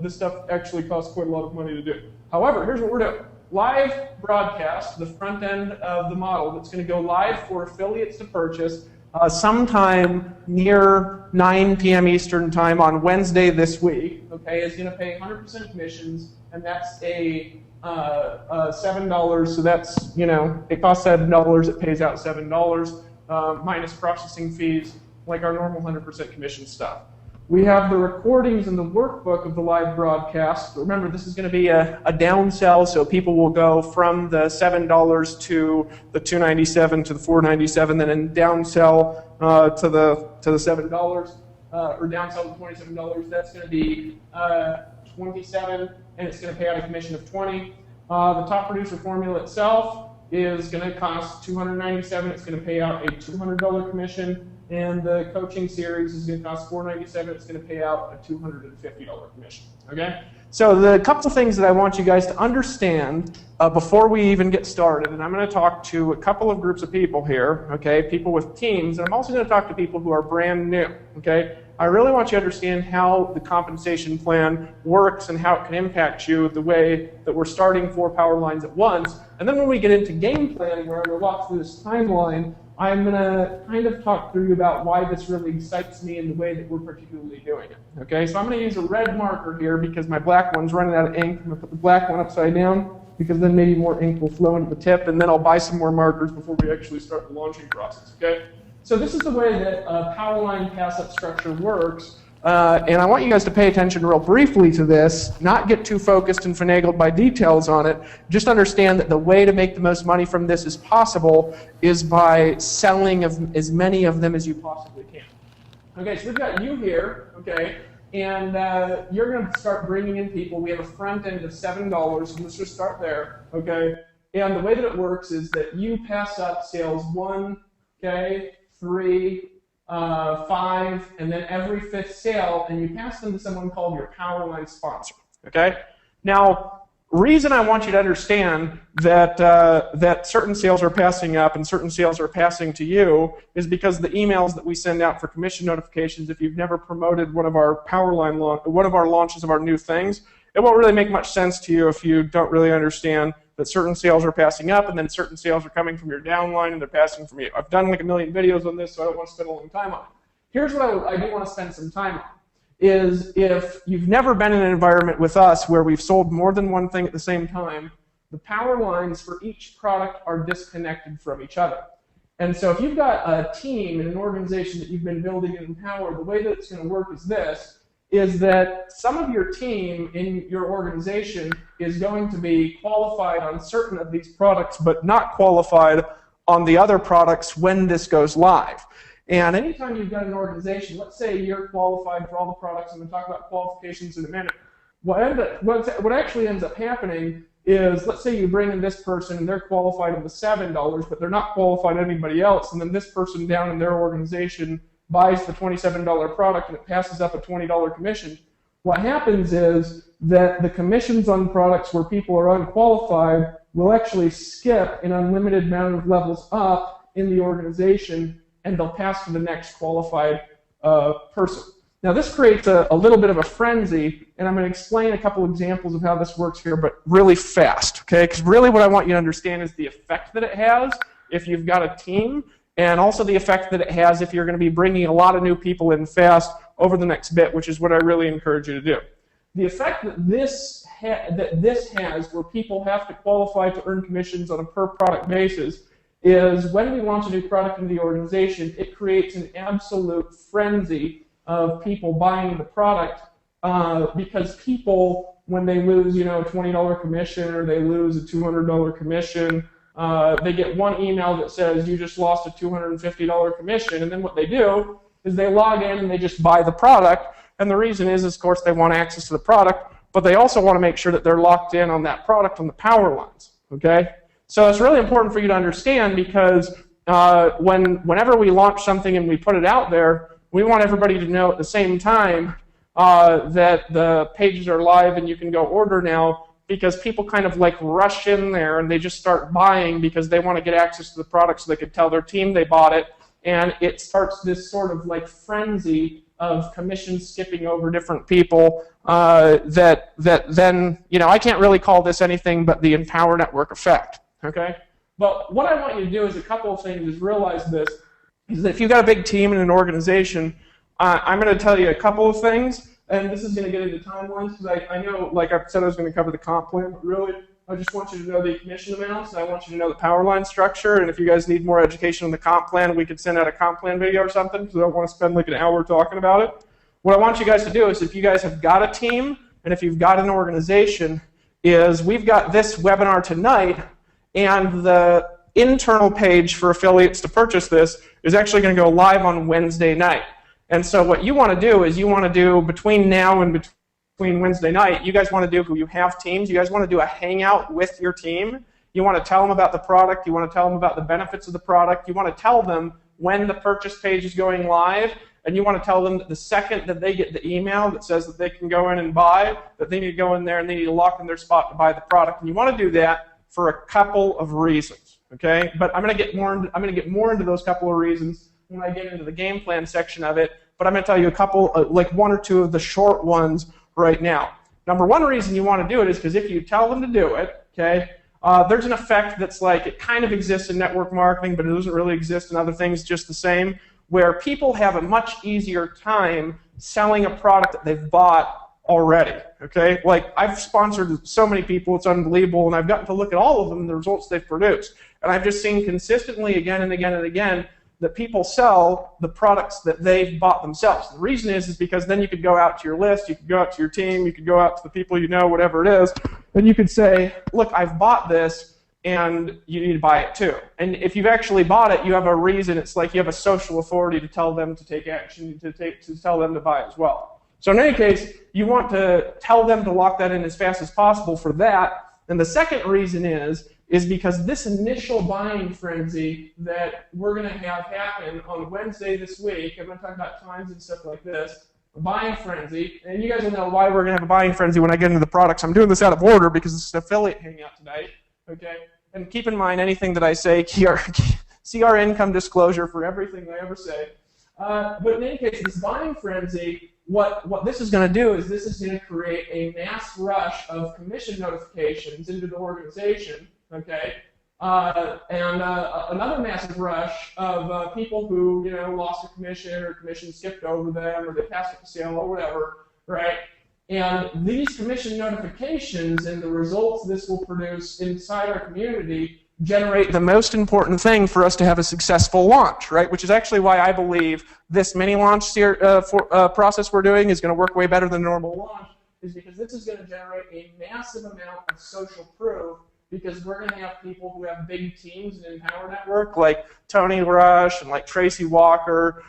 S1: this stuff actually costs quite a lot of money to do. However, here's what we're doing. Live broadcast, the front end of the model that's going to go live for affiliates to purchase sometime near 9 p.m. Eastern time on Wednesday this week, okay, is going to pay 100% commissions, and that's a $7, so that's, it costs $7, it pays out $7, minus processing fees, like our normal 100% commission stuff. We have the recordings and the workbook of the live broadcast. Remember, this is going to be a downsell, so people will go from the $7 to the $297 to the $497, then in downsell to the $7 or downsell to $27. That's going to be $27, and it's going to pay out a commission of $20. The top producer formula itself is going to cost $297. It's going to pay out a $200 commission. And the coaching series is going to cost $497. It's going to pay out a $250 commission. Okay? So the couple of things that I want you guys to understand before we even get started, and I'm going to talk to a couple of groups of people here, okay, people with teams, and I'm also going to talk to people who are brand new, okay? I really want you to understand how the compensation plan works and how it can impact you the way that we're starting 4 power lines at once. And then when we get into game planning, where I'm going to walk through this timeline, I'm going to kind of talk through about why this really excites me in the way that we're particularly doing it. Okay, so I'm going to use a red marker here because my black one's running out of ink. I'm going to put the black one upside down because then maybe more ink will flow into the tip, and then I'll buy some more markers before we actually start the launching process. Okay, so this is the way that a power line pass-up structure works. And I want you guys to pay attention real briefly to this, not get too focused and finagled by details on it. Just understand that the way to make the most money from this as possible is by selling as many of them as you possibly can. Okay, so we've got you here, okay, and you're going to start bringing in people. We have a front end of $7, so let's just start there, okay? And the way that it works is that you pass up sales 1, okay, 3, 5, and then every 5th sale, and you pass them to someone called your power line sponsor. Okay. Now, reason I want you to understand that certain sales are passing up and certain sales are passing to you is because the emails that we send out for commission notifications, if you've never promoted one of our one of our launches of our new things, it won't really make much sense to you if you don't really understand that certain sales are passing up and then certain sales are coming from your downline and they're passing from you. I've done like a million videos on this, so I don't want to spend a long time on it. Here's what I do want to spend some time on. Is if you've never been in an environment with us where we've sold more than one thing at the same time, the power lines for each product are disconnected from each other. And so if you've got a team and an organization that you've been building and empower, the way that it's going to work is this, is that some of your team in your organization is going to be qualified on certain of these products, but not qualified on the other products when this goes live. And anytime you've got an organization, let's say you're qualified for all the products, I'm going to talk about qualifications in a minute. What actually ends up happening is, let's say you bring in this person and they're qualified on the $7, but they're not qualified anybody else, and then this person down in their organization buys the $27 product and it passes up a $20 commission. What happens is that the commissions on products where people are unqualified will actually skip an unlimited amount of levels up in the organization, and they'll pass to the next qualified person. Now this creates a little bit of a frenzy, and I'm going to explain a couple examples of how this works here, but really fast, okay? Because really what I want you to understand is the effect that it has if you've got a team, and also the effect that it has if you're going to be bringing a lot of new people in fast over the next bit, which is what I really encourage you to do. The effect that this has, where people have to qualify to earn commissions on a per product basis, is when we launch a new product into the organization, it creates an absolute frenzy of people buying the product because people, when they lose, a $20 commission or they lose a $200 commission, they get one email that says you just lost a $250 commission, and then what they do is they log in and they just buy the product, and the reason is, of course, they want access to the product, but they also want to make sure that they're locked in on that product on the power lines, okay? So it's really important for you to understand because whenever we launch something and we put it out there, we want everybody to know at the same time that the pages are live and you can go order now, because people kind of like rush in there and they just start buying because they want to get access to the product so they could tell their team they bought it, and it starts this sort of like frenzy of commission skipping over different people that then, I can't really call this anything but the Empower Network effect. Okay? But what I want you to do is a couple of things, is realize this, is that if you've got a big team and an organization, I'm going to tell you a couple of things, and this is going to get into timelines, because I know, like I said, I was going to cover the comp plan, but really, I just want you to know the commission amounts, and I want you to know the power line structure, and if you guys need more education on the comp plan, we could send out a comp plan video or something, because I don't want to spend like an hour talking about it. What I want you guys to do is, if you guys have got a team, and if you've got an organization, is we've got this webinar tonight, and the internal page for affiliates to purchase this is actually going to go live on Wednesday night. And so what you want to do is you want to do between now and between Wednesday night, you guys want to do, who you have teams, you guys want to do a hangout with your team. You want to tell them about the product. You want to tell them about the benefits of the product. You want to tell them when the purchase page is going live. And you want to tell them that the second that they get the email that says that they can go in and buy, that they need to go in there and they need to lock in their spot to buy the product. And you want to do that for a couple of reasons, okay? But I'm going to get more into those couple of reasons when I get into the game plan section of it. But I'm going to tell you a couple, like one or two of the short ones right now. Number one reason you want to do it is because if you tell them to do it, okay, there's an effect that's like, it kind of exists in network marketing, but it doesn't really exist in other things just the same, where people have a much easier time selling a product that they've bought already, okay? Like, I've sponsored so many people, it's unbelievable, and I've gotten to look at all of them and the results they've produced. And I've just seen consistently again and again and again that people sell the products that they've bought themselves. The reason is because then you could go out to your list, you could go out to your team, you could go out to the people you know, whatever it is, and you could say, look, I've bought this, and you need to buy it too. And if you've actually bought it, you have a reason. It's like you have a social authority to tell them to take action, to tell them to buy as well. So in any case, you want to tell them to lock that in as fast as possible for that. And the second reason is because this initial buying frenzy that we're going to have happen on Wednesday this week, I'm going to talk about times and stuff like this, buying frenzy, and you guys will know why we're going to have a buying frenzy when I get into the products. I'm doing this out of order because it's an affiliate hangout tonight, okay? And keep in mind, anything that I say, see our income disclosure for everything I ever say. But in any case, this buying frenzy, what this is going to do is this is going to create a mass rush of commission notifications into the organization, okay? And another massive rush of people who, lost a commission or commission skipped over them or they passed up a sale or whatever, right? And these commission notifications and the results this will produce inside our community generate the most important thing for us to have a successful launch, right? Which is actually why I believe this mini launch process we're doing is going to work way better than a normal launch, is because this is going to generate a massive amount of social proof, because we're going to have people who have big teams in Empower Network, like Tony Rush and like Tracy Walker,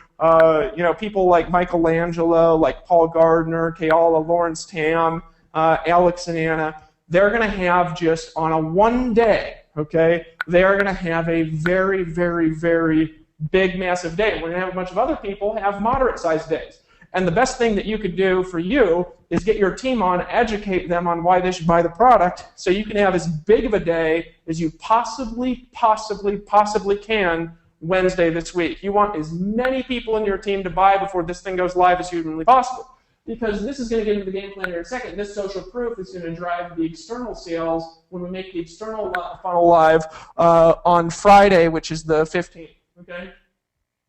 S1: people like Michelangelo, like Paul Gardner, Kayala Lawrence Tam, Alex and Anna. They're going to have just on a one day, okay, they are going to have a very, very, very big, massive day. We're going to have a bunch of other people have moderate-sized days. And the best thing that you could do for you is get your team on, educate them on why they should buy the product, so you can have as big of a day as you possibly can Wednesday this week. You want as many people in your team to buy before this thing goes live as humanly possible. Because this is going to get into the game plan here in a second. This social proof is going to drive the external sales when we make the external funnel live on Friday, which is the 15th. Okay?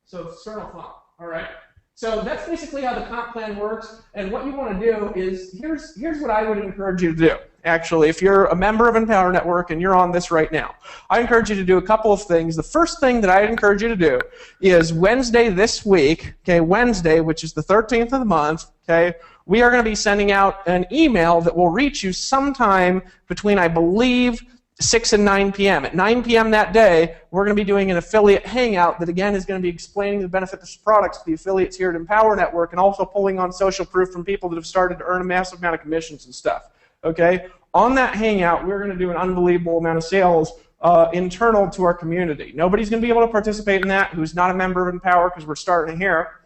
S1: So external funnel. All right? So that's basically how the comp plan works. And what you want to do is, here's what I would encourage you to do. Actually, if you're a member of Empower Network and you're on this right now, I encourage you to do a couple of things. The first thing that I'd encourage you to do is Wednesday this week, okay, Wednesday, which is the 13th of the month, okay, we are going to be sending out an email that will reach you sometime between, I believe, 6 and 9 p.m. At 9 p.m. that day, we're going to be doing an affiliate hangout that, again, is going to be explaining the benefits of products to the affiliates here at Empower Network and also pulling on social proof from people that have started to earn a massive amount of commissions and stuff. Okay? On that hangout, we're going to do an unbelievable amount of sales internal to our community. Nobody's going to be able to participate in that who's not a member of Empower, because we're starting here.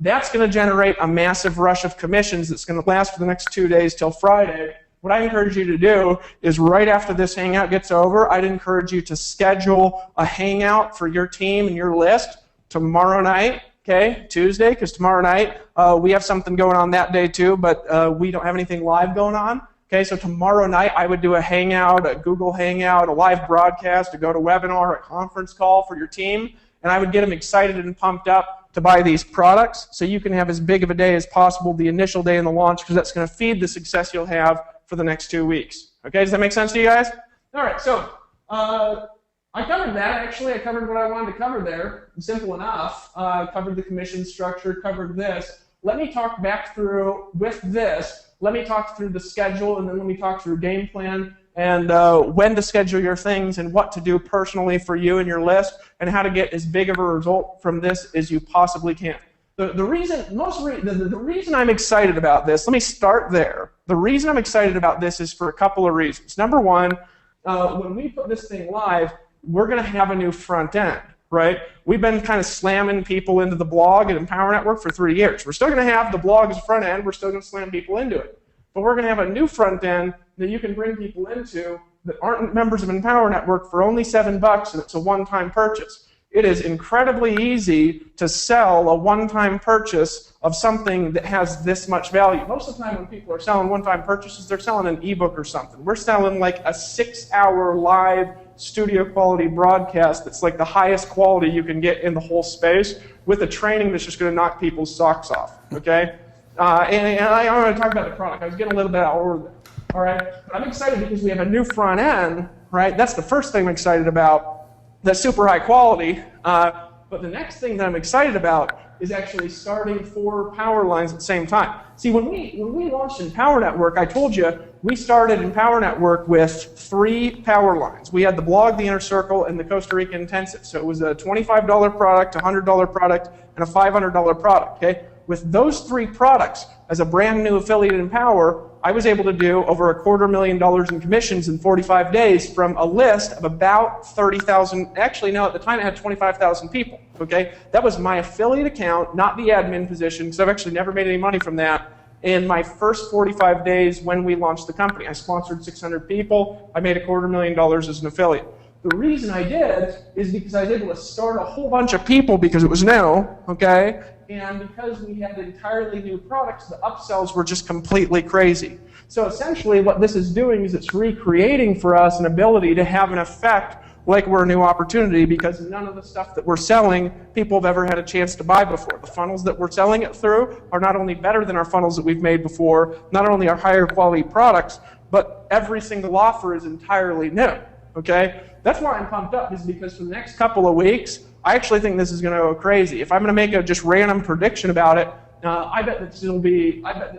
S1: That's going to generate a massive rush of commissions that's going to last for the next 2 days till Friday. What I encourage you to do is right after this hangout gets over, I'd encourage you to schedule a hangout for your team and your list tomorrow night, okay, Tuesday, because tomorrow night we have something going on that day too, but we don't have anything live going on. Okay, so tomorrow night I would do a hangout, a Google Hangout, a live broadcast, a GoToWebinar, a conference call for your team, and I would get them excited and pumped up to buy these products so you can have as big of a day as possible the initial day in the launch, because that's going to feed the success you'll have for the next 2 weeks. Okay, does that make sense to you guys? All right, so I covered that. Actually, I covered what I wanted to cover there. Simple enough. Covered the commission structure, covered this. Let me talk back through with this. Let me talk through the schedule, and then let me talk through game plan and when to schedule your things and what to do personally for you and your list and how to get as big of a result from this as you possibly can. The reason I'm excited about this, let me start there. The reason I'm excited about this is for a couple of reasons. Number one, when we put this thing live, we're going to have a new front end, right? We've been kind of slamming people into the blog at Empower Network for 3 years. We're still going to have the blog as a front end. We're still going to slam people into it. But we're going to have a new front end that you can bring people into that aren't members of Empower Network for only $7, and it's a one-time purchase. It is incredibly easy to sell a one-time purchase of something that has this much value. Most of the time when people are selling one-time purchases, they're selling an ebook or something. We're selling like a 6-hour live studio quality broadcast that's like the highest quality you can get in the whole space with a training that's just going to knock people's socks off, okay? And I want to talk about the product. I was getting a little bit out of order there, all right? But I'm excited because we have a new front end, right? That's the first thing I'm excited about. That's super high quality. But the next thing that I'm excited about is actually starting 4 power lines at the same time. See, when we launched Empower Network, I told you we started Empower Network with 3 power lines. We had the blog, the Inner Circle, and the Costa Rica Intensive. So it was a $25 product, a $100 product, and a $500 product. Okay? With those 3 products, as a brand new affiliate in Empower, I was able to do over $250,000 in commissions in 45 days from a list of about 30,000, actually no, at the time it had 25,000 people, okay? That was my affiliate account, not the admin position, because I've actually never made any money from that. In my first 45 days when we launched the company, I sponsored 600 people, I made $250,000 as an affiliate. The reason I did is because I was able to start a whole bunch of people because it was new, okay? And because we had entirely new products, the upsells were just completely crazy. So essentially what this is doing is it's recreating for us an ability to have an effect like we're a new opportunity, because none of the stuff that we're selling people have ever had a chance to buy before. The funnels that we're selling it through are not only better than our funnels that we've made before, not only are higher quality products, but every single offer is entirely new, okay? That's why I'm pumped up, is because for the next couple of weeks, I actually think this is going to go crazy. If I'm going to make a just random prediction about it, I bet that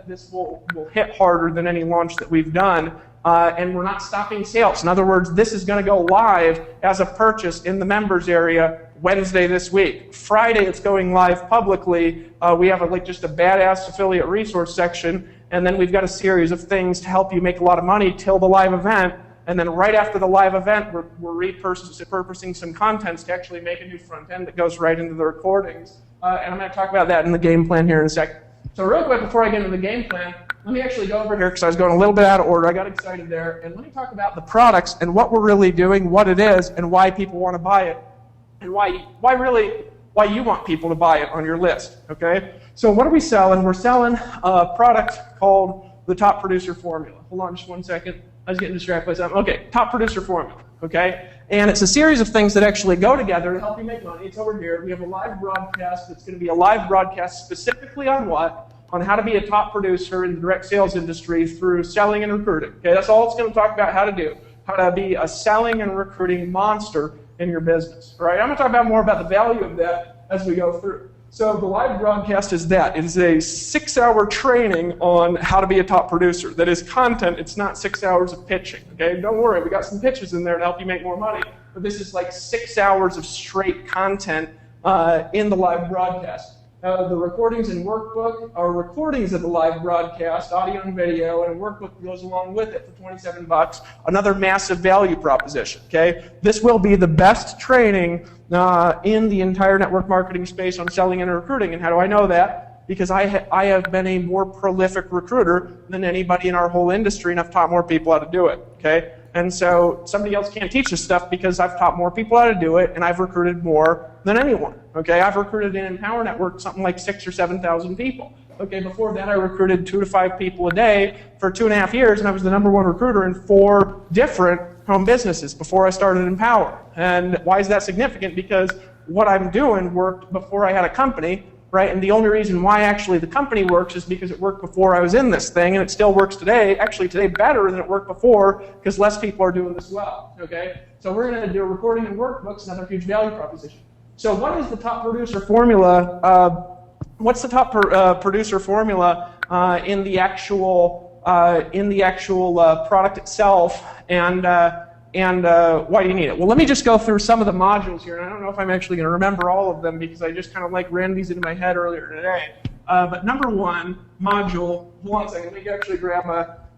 S1: this will hit harder than any launch that we've done. And we're not stopping sales. In other words, this is going to go live as a purchase in the members area Wednesday this week. Friday, it's going live publicly. We have just a badass affiliate resource section, and then we've got a series of things to help you make a lot of money till the live event. And then right after the live event, we're repurposing some contents to actually make a new front end that goes right into the recordings. And I'm going to talk about that in the game plan here in a second. So real quick, before I get into the game plan, let me actually go over here, because I was going a little bit out of order. I got excited there. And let me talk about the products and what we're really doing, what it is, and why people want to buy it, and why you want people to buy it on your list, okay? So what are we selling? We're selling a product called the Top Producer Formula. Hold on just one second. I was getting distracted by something. Okay, Top Producer Formula, okay? And it's a series of things that actually go together to help you make money. It's over here. We have a live broadcast that's going to be a live broadcast specifically on what? On how to be a top producer in the direct sales industry through selling and recruiting. Okay, that's all it's going to talk about how to do. How to be a selling and recruiting monster in your business. All right, I'm going to talk about more about the value of that as we go through. So the live broadcast is that. It is a 6-hour training on how to be a top producer. That is content. It's not 6 hours of pitching. Okay, don't worry. We got some pitches in there to help you make more money. But this is like 6 hours of straight content in the live broadcast. The recordings and workbook are recordings of the live broadcast, audio and video, and a workbook goes along with it for $27. Another massive value proposition, okay? This will be the best training in the entire network marketing space on selling and recruiting. And how do I know that? Because I have been a more prolific recruiter than anybody in our whole industry, and I've taught more people how to do it, okay? And so somebody else can't teach this stuff because I've taught more people how to do it, and I've recruited more than anyone. Okay, I've recruited in Empower Network something like 6,000 or 7,000 people. Okay, before that I recruited 2 to 5 people a day for 2.5 years, and I was the #1 recruiter in 4 different home businesses before I started Empower. And why is that significant? Because what I'm doing worked before I had a company, right? And the only reason why actually the company works is because it worked before I was in this thing, and it still works today, actually today better than it worked before, because less people are doing this well, okay? So we're going to do recording and workbooks, another huge value proposition. So what is the top producer formula? What's the top producer formula in the actual product itself, and why do you need it? Well, let me just go through some of the modules here, and I don't know if I'm actually going to remember all of them because I just kind of ran these into my head earlier today. But #1 module, hold on a second, let me actually grab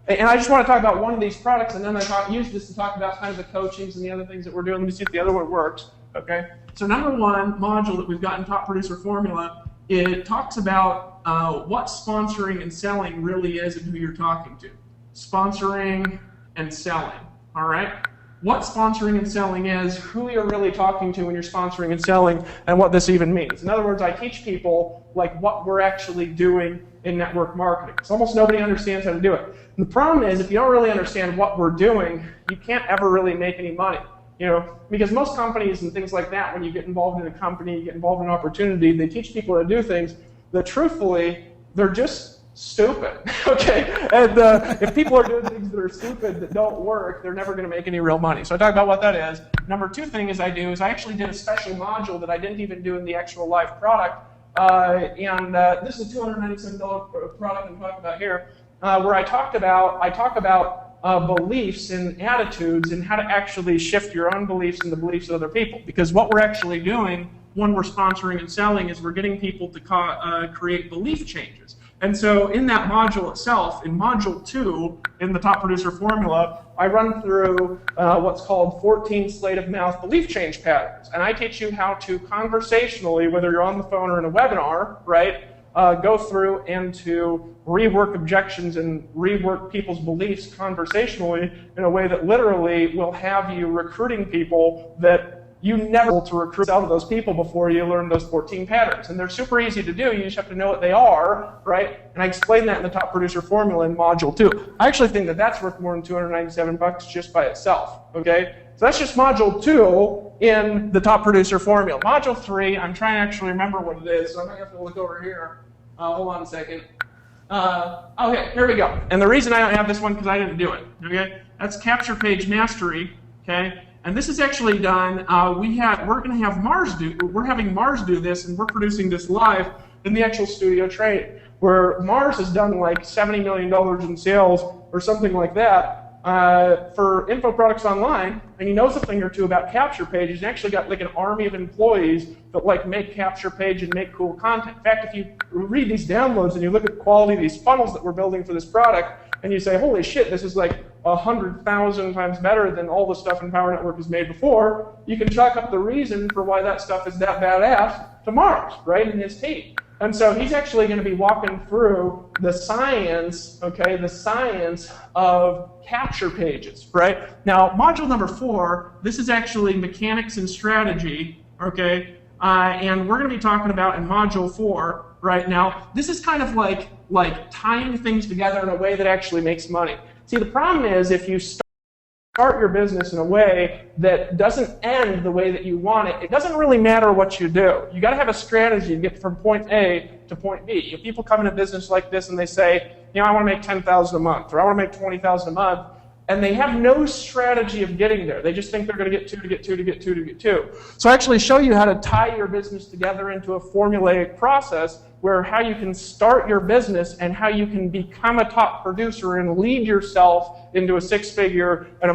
S1: and I just want to talk about one of these products, and then I use this to talk about kind of the coachings and the other things that we're doing. Let me see if the other one works. Okay. So #1 module that we've got in Top Producer Formula, it talks about what sponsoring and selling really is and who you're talking to. Sponsoring and selling. All right. What sponsoring and selling is, who you're really talking to when you're sponsoring and selling, and what this even means. In other words, I teach people what we're actually doing in network marketing. So almost nobody understands how to do it. And the problem is, if you don't really understand what we're doing, you can't ever really make any money. Because most companies and things like that, when you get involved in a company, you get involved in an opportunity, they teach people to do things that truthfully, they're just stupid, okay? And if people are doing things that are stupid, that don't work, they're never going to make any real money. So I talk about what that is. #2 thing I actually did a special module that I didn't even do in the actual live product. This is a $297 product I'm talking about here, where I talk about beliefs and attitudes and how to actually shift your own beliefs and the beliefs of other people. Because what we're actually doing when we're sponsoring and selling is we're getting people to create belief changes. And so in that module itself, in module 2, in the top producer formula, I run through what's called 14 sleight of mouth belief change patterns. And I teach you how to conversationally, whether you're on the phone or in a webinar, right, go through and to rework objections and rework people's beliefs conversationally in a way that literally will have you recruiting people that you never to recruit out of those people before you learn those 14 patterns. And they're super easy to do. You just have to know what they are, right? And I explain that in the top producer formula in module 2. I actually think that that's worth more than $297 just by itself, okay? So that's just module 2 in the top producer formula. Module 3, I'm trying to actually remember what it is, so I might have to look over here. Hold on a second. Okay, here we go. And the reason I don't have this one because I didn't do it, okay? That's capture page mastery, okay? And this is actually done, we're going to have Mars we're having Mars do this, and we're producing this live in the actual studio training, where Mars has done like $70 million in sales or something like that for info products online, and he knows a thing or two about capture pages. He's actually got like an army of employees that like make capture page and make cool content. In fact, if you read these downloads and you look at the quality of these funnels that we're building for this product, and you say, holy shit, this is like 100,000 times better than all the stuff in Power Network has made before, you can chalk up the reason for why that stuff is that badass to Mars, right, in his team. And so he's actually going to be walking through the science, okay, the science of capture pages, right? Now, module number 4, this is actually mechanics and strategy, okay, and we're going to be talking about in module 4, right? Now, this is kind of like tying things together in a way that actually makes money. See, the problem is if you start your business in a way that doesn't end the way that you want it, it doesn't really matter what you do. You got to have a strategy to get from point A to point B. If people come in a business like this and they say, you know, I want to make $10,000 a month, or I want to make $20,000 a month, and they have no strategy of getting there. They just think they're going to get 2 to get 2 to get 2 to get 2. So I actually show you how to tie your business together into a formulaic process where how you can start your business and how you can become a top producer and lead yourself into a six-figure and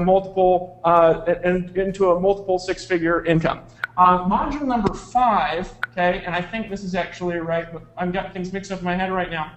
S1: into a multiple six-figure income. Module number 5, okay, and I think this is actually right, but I've got things mixed up in my head right now.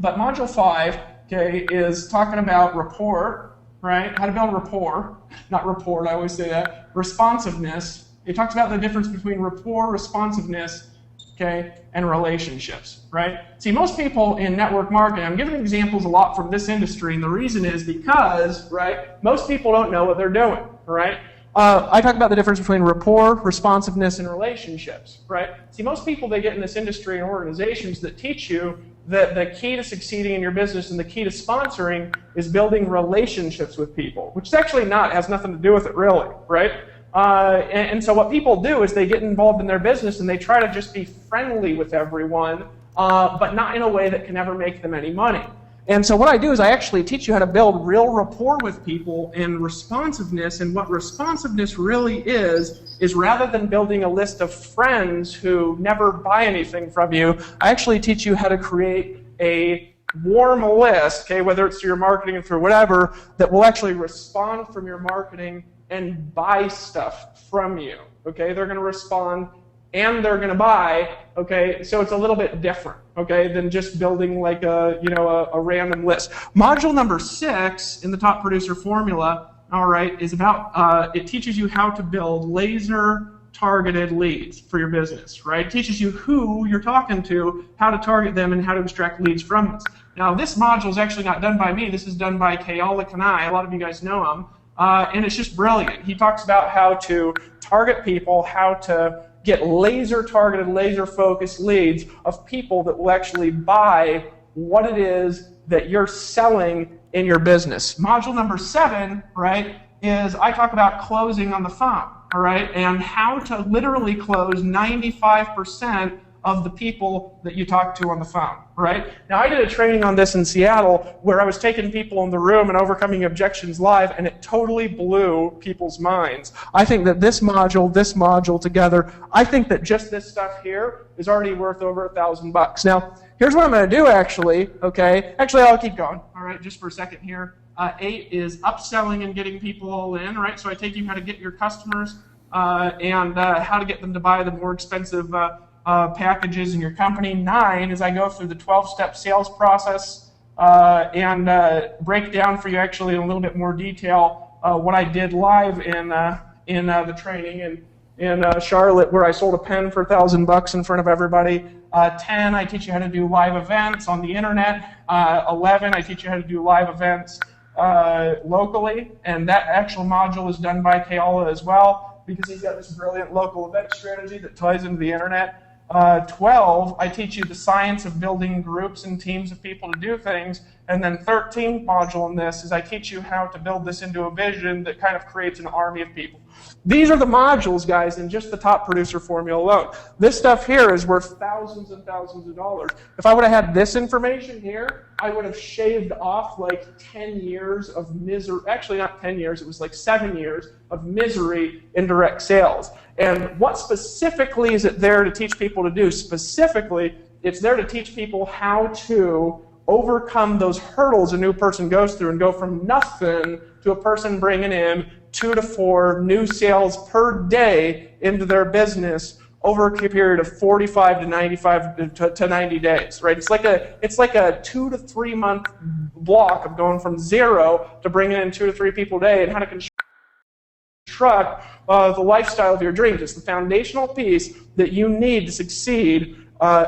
S1: But module 5, okay, is talking about rapport, right? How to build rapport, not report, I always say that. Responsiveness. It talks about the difference between rapport, responsiveness, okay, and relationships, right? See, most people in network marketing, I'm giving examples a lot from this industry, and the reason is because, right, most people don't know what they're doing, right? I talk about the difference between rapport, responsiveness, and relationships, right? See, most people, they get in this industry and organizations that teach you that the key to succeeding in your business and the key to sponsoring is building relationships with people, which is actually not, has nothing to do with it really, right? And so what people do is they get involved in their business and they try to just be friendly with everyone, but not in a way that can ever make them any money. And so what I do is I actually teach you how to build real rapport with people and responsiveness. And what responsiveness really is rather than building a list of friends who never buy anything from you, I actually teach you how to create a warm list, okay, whether it's through your marketing or through whatever, that will actually respond from your marketing and buy stuff from you, okay? They're going to respond and they're going to buy, okay? So it's a little bit different, okay, than just building like a, you know, a random list. Module number 6 in the top producer formula, all right, is about, it teaches you how to build laser targeted leads for your business, right? It teaches you who you're talking to, how to target them, and how to extract leads from this. Now, this module is actually not done by me. This is done by Kayala Kanai. A lot of you guys know him. And it's just brilliant. He talks about how to target people, how to get laser-targeted, laser-focused leads of people that will actually buy what it is that you're selling in your business. Module number 7, right, is I talk about closing on the phone, all right, and how to literally close 95% of the people that you talk to on the phone, right? Now, I did a training on this in Seattle where I was taking people in the room and overcoming objections live, and it totally blew people's minds. I think that this module together, I think that just this stuff here is already worth over $1,000. Now, here's what I'm going to do actually, okay? Actually, I'll keep going, all right, just for a second here. 8 is upselling and getting people all in, right? So I take you how to get your customers and how to get them to buy the more expensive packages in your company. 9 is I go through the 12-step sales process and break down for you actually in a little bit more detail what I did live in the training in Charlotte, where I sold a pen for $1,000 in front of everybody. 10, I teach you how to do live events on the internet. 11, I teach you how to do live events locally, and that actual module is done by Keala as well, because he's got this brilliant local event strategy that ties into the internet. 12, I teach you the science of building groups and teams of people to do things. And then 13th module in this is I teach you how to build this into a vision that kind of creates an army of people. These are the modules, guys, in just the top producer formula alone. This stuff here is worth thousands and thousands of dollars. If I would have had this information here, I would have shaved off like 10 years of misery. Actually, not 10 years. It was like 7 years of misery in direct sales. And what specifically is it there to teach people to do? Specifically, it's there to teach people how to overcome those hurdles a new person goes through and go from nothing to a person bringing in 2 to 4 new sales per day into their business over a period of 45 to 95 to 90 days, right? It's like a 2 to 3 month block of going from 0 to bringing in 2 to 3 people a day, and how to construct the lifestyle of your dreams. It's the foundational piece that you need to succeed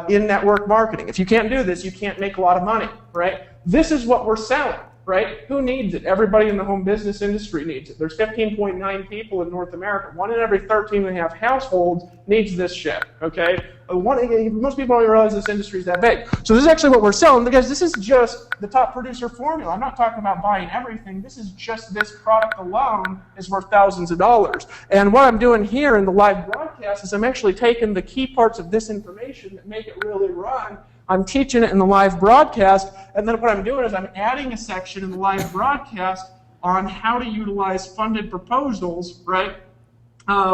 S1: in network marketing. If you can't do this, you can't make a lot of money, right? This is what we're selling, right? Who needs it? Everybody in the home business industry needs it. There's 15.9 people in North America. 1 in every 13.5 households needs this shit, okay? Most people don't realize this industry is that big. So this is actually what we're selling, because this is just the top producer formula. I'm not talking about buying everything. This is just this product alone is worth thousands of dollars. And what I'm doing here in the live broadcast is I'm actually taking the key parts of this information that make it really run. I'm teaching it in the live broadcast, and then what I'm doing is I'm adding a section in the live broadcast on how to utilize funded proposals, right?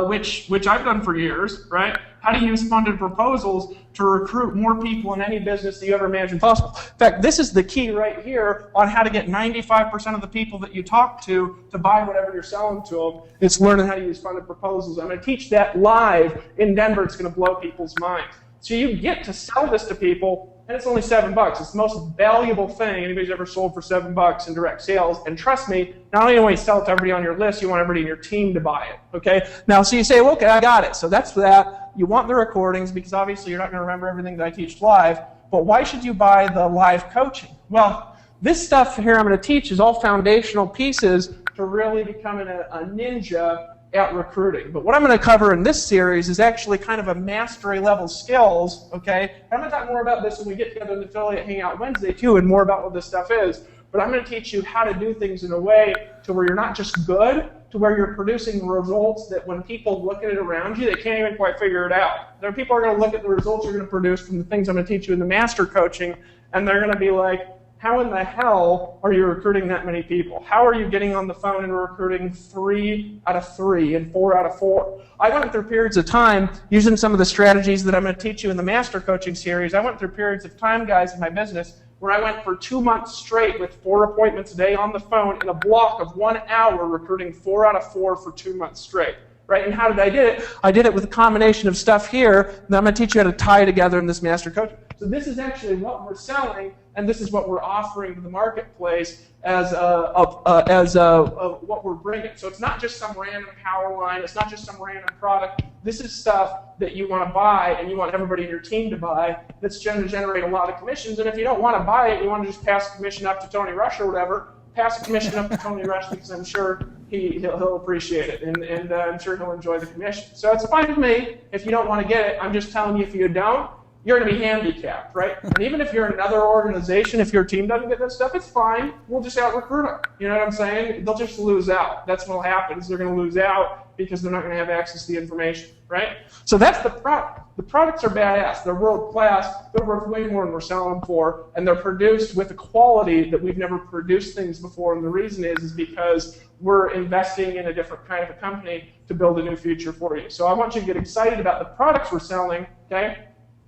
S1: Which I've done for years, right? How to use funded proposals to recruit more people in any business that you ever imagined possible. In fact, this is the key right here on how to get 95% of the people that you talk to buy whatever you're selling to them. It's learning how to use funded proposals. I'm going to teach that live in Denver. It's going to blow people's minds. So you get to sell this to people, and it's only $7. It's the most valuable thing anybody's ever sold for $7 in direct sales. And trust me, not only do you want to sell it to everybody on your list, you want everybody in your team to buy it. Okay? Now, so you say, well, okay, I got it. So that's that. You want the recordings because obviously you're not going to remember everything that I teach live. But why should you buy the live coaching? Well, this stuff here I'm going to teach is all foundational pieces to really becoming a ninja at recruiting. But what I'm going to cover in this series is actually kind of a mastery level skills, okay? I'm going to talk more about this when we get together in the Affiliate Hangout Wednesday too, and more about what this stuff is. But I'm going to teach you how to do things in a way to where you're not just good, to where you're producing results that when people look at it around you, they can't even quite figure it out. There are people who are going to look at the results you're going to produce from the things I'm going to teach you in the master coaching, and they're going to be like, how in the hell are you recruiting that many people? How are you getting on the phone and recruiting 3 out of 3 and 4 out of 4? I went through periods of time using some of the strategies that I'm going to teach you in the master coaching series. I went through periods of time, guys, in my business where I went for 2 months straight with 4 appointments a day on the phone in a block of 1 hour, recruiting 4 out of 4 for 2 months straight. Right? And how did I do it? I did it with a combination of stuff here that I'm going to teach you how to tie together in this master coaching. So this is actually what we're selling, and this is what we're offering to the marketplace as what we're bringing. So it's not just some random power line. It's not just some random product. This is stuff that you want to buy, and you want everybody in your team to buy. That's going to generate a lot of commissions. And if you don't want to buy it, you want to just pass the commission up to Tony Rush or whatever. Pass the commission up to Tony Rush because I'm sure he'll appreciate it, and I'm sure he'll enjoy the commission. So it's fine with me if you don't want to get it. I'm just telling you, if you don't, you're going to be handicapped, right? And even if you're in another organization, if your team doesn't get this stuff, it's fine. We'll just out-recruit them. You know what I'm saying? They'll just lose out. That's what will happen, is they're going to lose out because they're not going to have access to the information, right? So that's the product. The products are badass. They're world-class. They're worth way more than we're selling them for, and they're produced with a quality that we've never produced things before, and the reason is because we're investing in a different kind of a company to build a new future for you. So I want you to get excited about the products we're selling, okay?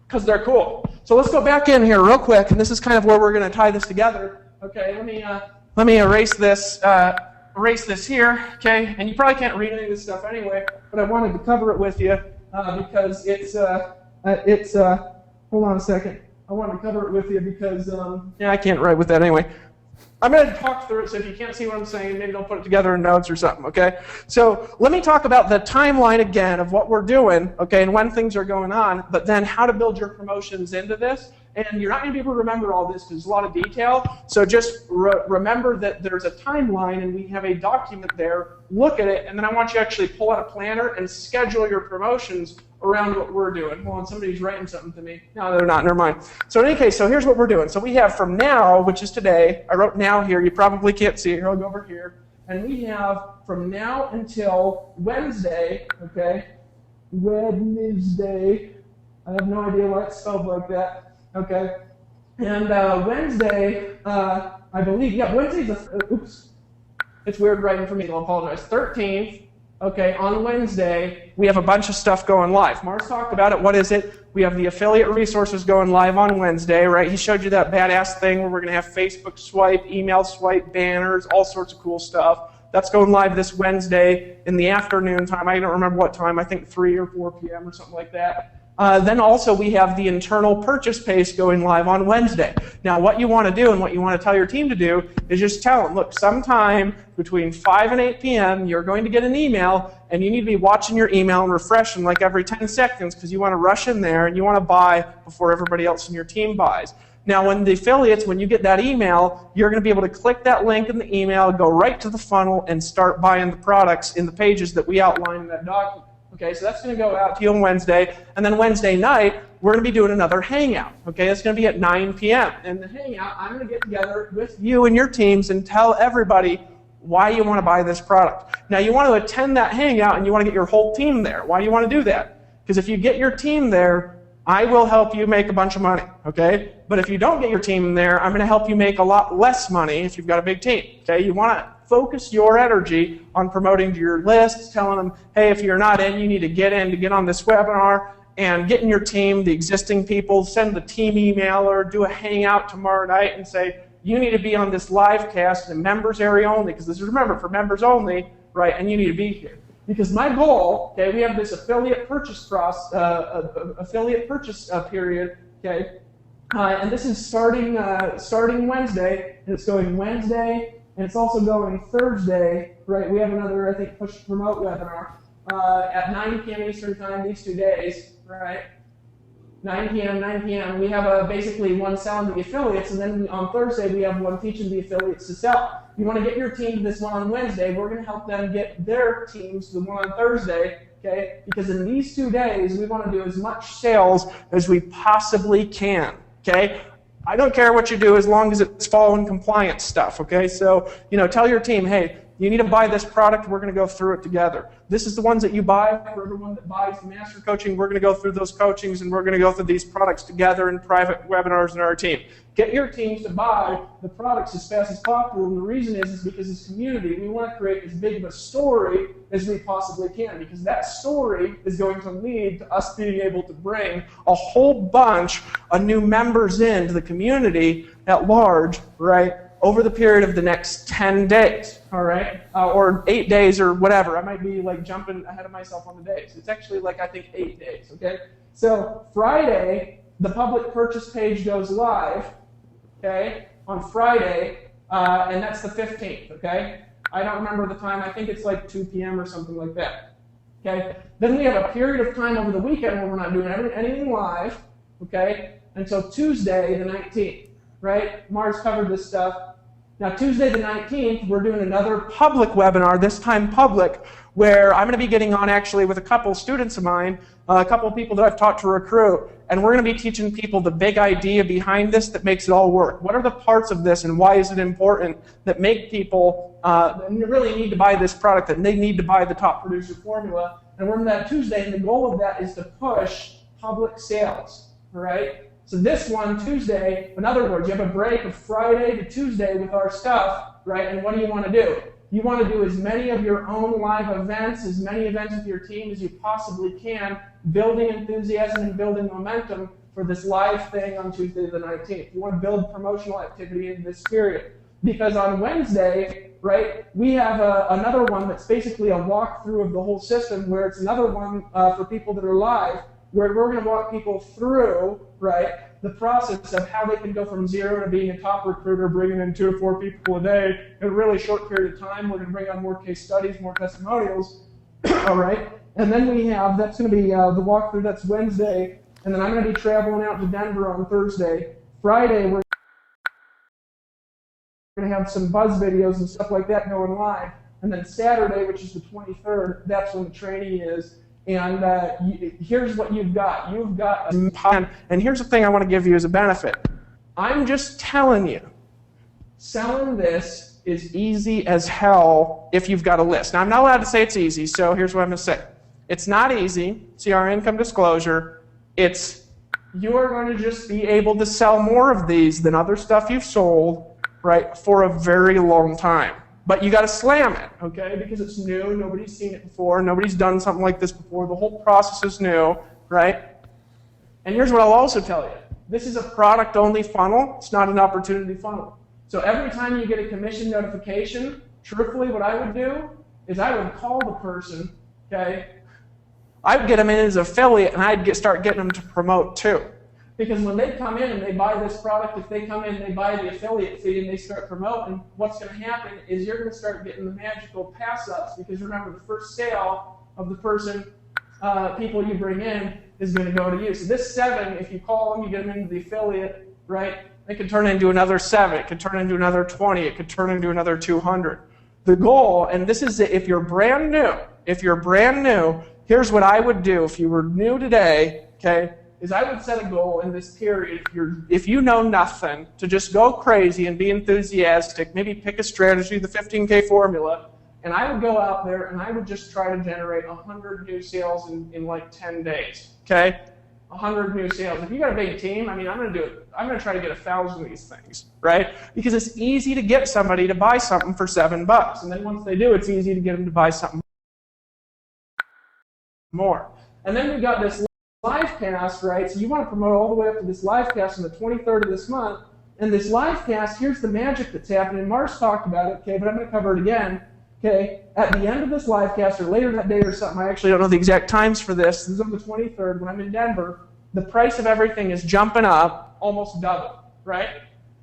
S1: Because they're cool. So let's go back in here real quick, and this is kind of where we're going to tie this together. Okay, let me erase this here. Okay, and you probably can't read any of this stuff anyway, but I wanted to cover it with you because it's Hold on a second. I want to cover it with you because, I can't write with that anyway. I'm going to talk through it, so if you can't see what I'm saying, maybe don't put it together in notes or something, okay? So let me talk about the timeline again of what we're doing, okay, and when things are going on, but then how to build your promotions into this. And you're not going to be able to remember all this because there's a lot of detail, so just remember that there's a timeline and we have a document there. Look at it, and then I want you to actually pull out a planner and schedule your promotions around what we're doing. Hold on, somebody's writing something to me. No, they're not. Never mind. So in any case, so here's what we're doing. So we have from now, which is today. I wrote now here. You probably can't see it. Here, I'll go over here. And we have from now until Wednesday, okay? Wednesday. I have no idea why it's spelled like that, okay? And Wednesday, I believe, Wednesday's oops. It's weird writing for me, so I'll apologize. 13th. Okay, on Wednesday, we have a bunch of stuff going live. Mars talked about it. What is it? We have the affiliate resources going live on Wednesday, right? He showed you that badass thing where we're going to have Facebook swipe, email swipe, banners, all sorts of cool stuff. That's going live this Wednesday in the afternoon time. I don't remember what time. I think 3 or 4 p.m. or something like that. Then also we have the internal purchase page going live on Wednesday. Now what you want to do and what you want to tell your team to do is just tell them, look, sometime between 5 and 8 p.m. you're going to get an email and you need to be watching your email and refreshing like every 10 seconds because you want to rush in there and you want to buy before everybody else in your team buys. Now when the affiliates, when you get that email, you're going to be able to click that link in the email, go right to the funnel and start buying the products in the pages that we outline in that document. Okay, so that's going to go out to you on Wednesday, and then Wednesday night, we're going to be doing another hangout. Okay, that's going to be at 9 p.m. And the hangout, I'm going to get together with you and your teams and tell everybody why you want to buy this product. Now, you want to attend that hangout, and you want to get your whole team there. Why do you want to do that? Because if you get your team there, I will help you make a bunch of money, okay? But if you don't get your team there, I'm going to help you make a lot less money if you've got a big team, okay? You want to focus your energy on promoting to your list, telling them, hey, if you're not in, you need to get in to get on this webinar, and getting your team, the existing people, send the team email or do a hangout tomorrow night and say, you need to be on this live cast in members area only, because this is, remember, for members only, right, and you need to be here. Because my goal, okay, we have this affiliate purchase period, okay, and this is starting Wednesday, and it's going Wednesday, and it's also going Thursday, right? We have another, I think, push to promote webinar at 9 p.m. Eastern time these 2 days, right? 9 p.m. We have basically one selling to the affiliates, and then on Thursday we have one teaching the affiliates to sell. You want to get your team to this one on Wednesday, we're going to help them get their teams to the one on Thursday, okay? Because in these 2 days, we want to do as much sales as we possibly can, okay? I don't care what you do as long as it's following compliance stuff, okay? So, tell your team, hey, you need to buy this product, we're going to go through it together. This is the ones that you buy. For everyone that buys the master coaching, we're going to go through those coachings and we're going to go through these products together in private webinars in our team. Get your teams to buy the products as fast as possible, and the reason is because as a community, we want to create as big of a story as we possibly can, because that story is going to lead to us being able to bring a whole bunch of new members into the community at large, right, over the period of the next 10 days, all right, or 8 days or whatever. I might be like jumping ahead of myself on the days. It's actually like, I think, 8 days, okay? So Friday, the public purchase page goes live, okay, on Friday, and that's the 15th, okay? I don't remember the time. I think it's like 2 p.m. or something like that, okay? Then we have a period of time over the weekend where we're not doing anything live, okay, until Tuesday the 19th, right? Mars covered this stuff. Now, Tuesday the 19th, we're doing another public webinar, this time public, where I'm going to be getting on actually with a couple students of mine, a couple of people that I've taught to recruit, and we're going to be teaching people the big idea behind this that makes it all work. What are the parts of this and why is it important that make people really need to buy this product, that they need to buy the top producer formula? And we're on that Tuesday, and the goal of that is to push public sales, all right? So this one, Tuesday, in other words, you have a break of Friday to Tuesday with our stuff, right? And what do you want to do? You want to do as many of your own live events, as many events with your team as you possibly can, building enthusiasm and building momentum for this live thing on Tuesday the 19th. You want to build promotional activity in this period. Because on Wednesday, right, we have another one that's basically a walkthrough of the whole system, where it's another one for people that are live, where we're going to walk people through, right, the process of how they can go from 0 to being a top recruiter, bringing in 2 to 4 people a day in a really short period of time. We're going to bring on more case studies, more testimonials, all right? And then we have, that's going to be the walkthrough, that's Wednesday, and then I'm going to be traveling out to Denver on Thursday. Friday, we're going to have some buzz videos and stuff like that going live. And then Saturday, which is the 23rd, that's when the training is. And here's what you've got. You've got a plan. And here's the thing I want to give you as a benefit. I'm just telling you, selling this is easy as hell if you've got a list. Now, I'm not allowed to say it's easy, so here's what I'm going to say. It's not easy. See our income disclosure. You're going to just be able to sell more of these than other stuff you've sold, right, for a very long time. But you got to slam it, okay, because it's new. Nobody's seen it before. Nobody's done something like this before. The whole process is new, right? And here's what I'll also tell you. This is a product-only funnel. It's not an opportunity funnel. So every time you get a commission notification, truthfully, what I would do is I would call the person, okay? I would get them in as an affiliate, and I'd start getting them to promote too. Because when they come in and they buy this product, if they come in and they buy the affiliate feed and they start promoting, what's going to happen is you're going to start getting the magical pass-ups. Because remember, the first sale of the person, people you bring in, is going to go to you. So this 7, if you call them, you get them into the affiliate, right? It could turn into another 7. It could turn into another 20. It could turn into another 200. The goal, and this is if you're brand new, here's what I would do if you were new today, okay, is I would set a goal in this period, if you know nothing, to just go crazy and be enthusiastic, maybe pick a strategy, the 15K formula, and I would go out there and I would just try to generate 100 new sales in like 10 days, okay? 100 new sales. If you got a big team, I mean, I'm going to do it. I'm going to try to get 1,000 of these things, right? Because it's easy to get somebody to buy something for $7, and then once they do, it's easy to get them to buy something more. And then we got this live cast, right? So you want to promote all the way up to this live cast on the 23rd of this month. And this live cast, here's the magic that's happening. Mars talked about it, okay, but I'm going to cover it again. Okay, at the end of this live cast, or later that day or something, I actually don't know the exact times for this. This is on the 23rd when I'm in Denver. The price of everything is jumping up almost double, right?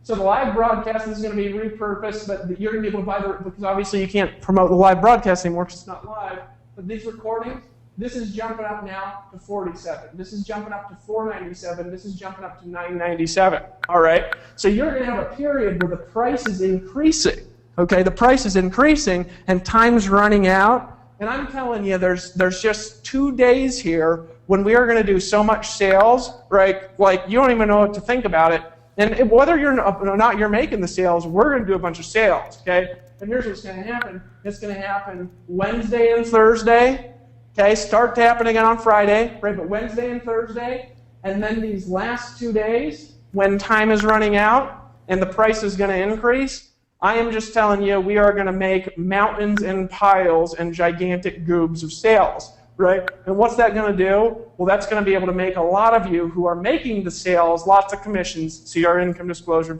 S1: So the live broadcast is going to be repurposed, but you're going to be able to buy the, because obviously you can't promote the live broadcast anymore because it's not live. But these recordings, this is jumping up now to 47. This is jumping up to 497. This is jumping up to 997. All right? So you're going to have a period where the price is increasing. Okay, the price is increasing and time's running out. And I'm telling you, there's just 2 days here when we are going to do so much sales, right? Like you don't even know what to think about it. And whether you're not you're making the sales, we're going to do a bunch of sales. Okay, and here's what's going to happen. It's going to happen Wednesday and Thursday. Okay, start happening on Friday, right? But Wednesday and Thursday, and then these last 2 days when time is running out and the price is going to increase. I am just telling you, we are going to make mountains and piles and gigantic goobs of sales, right? And what's that going to do? Well, that's going to be able to make a lot of you who are making the sales lots of commissions. See our income disclosure,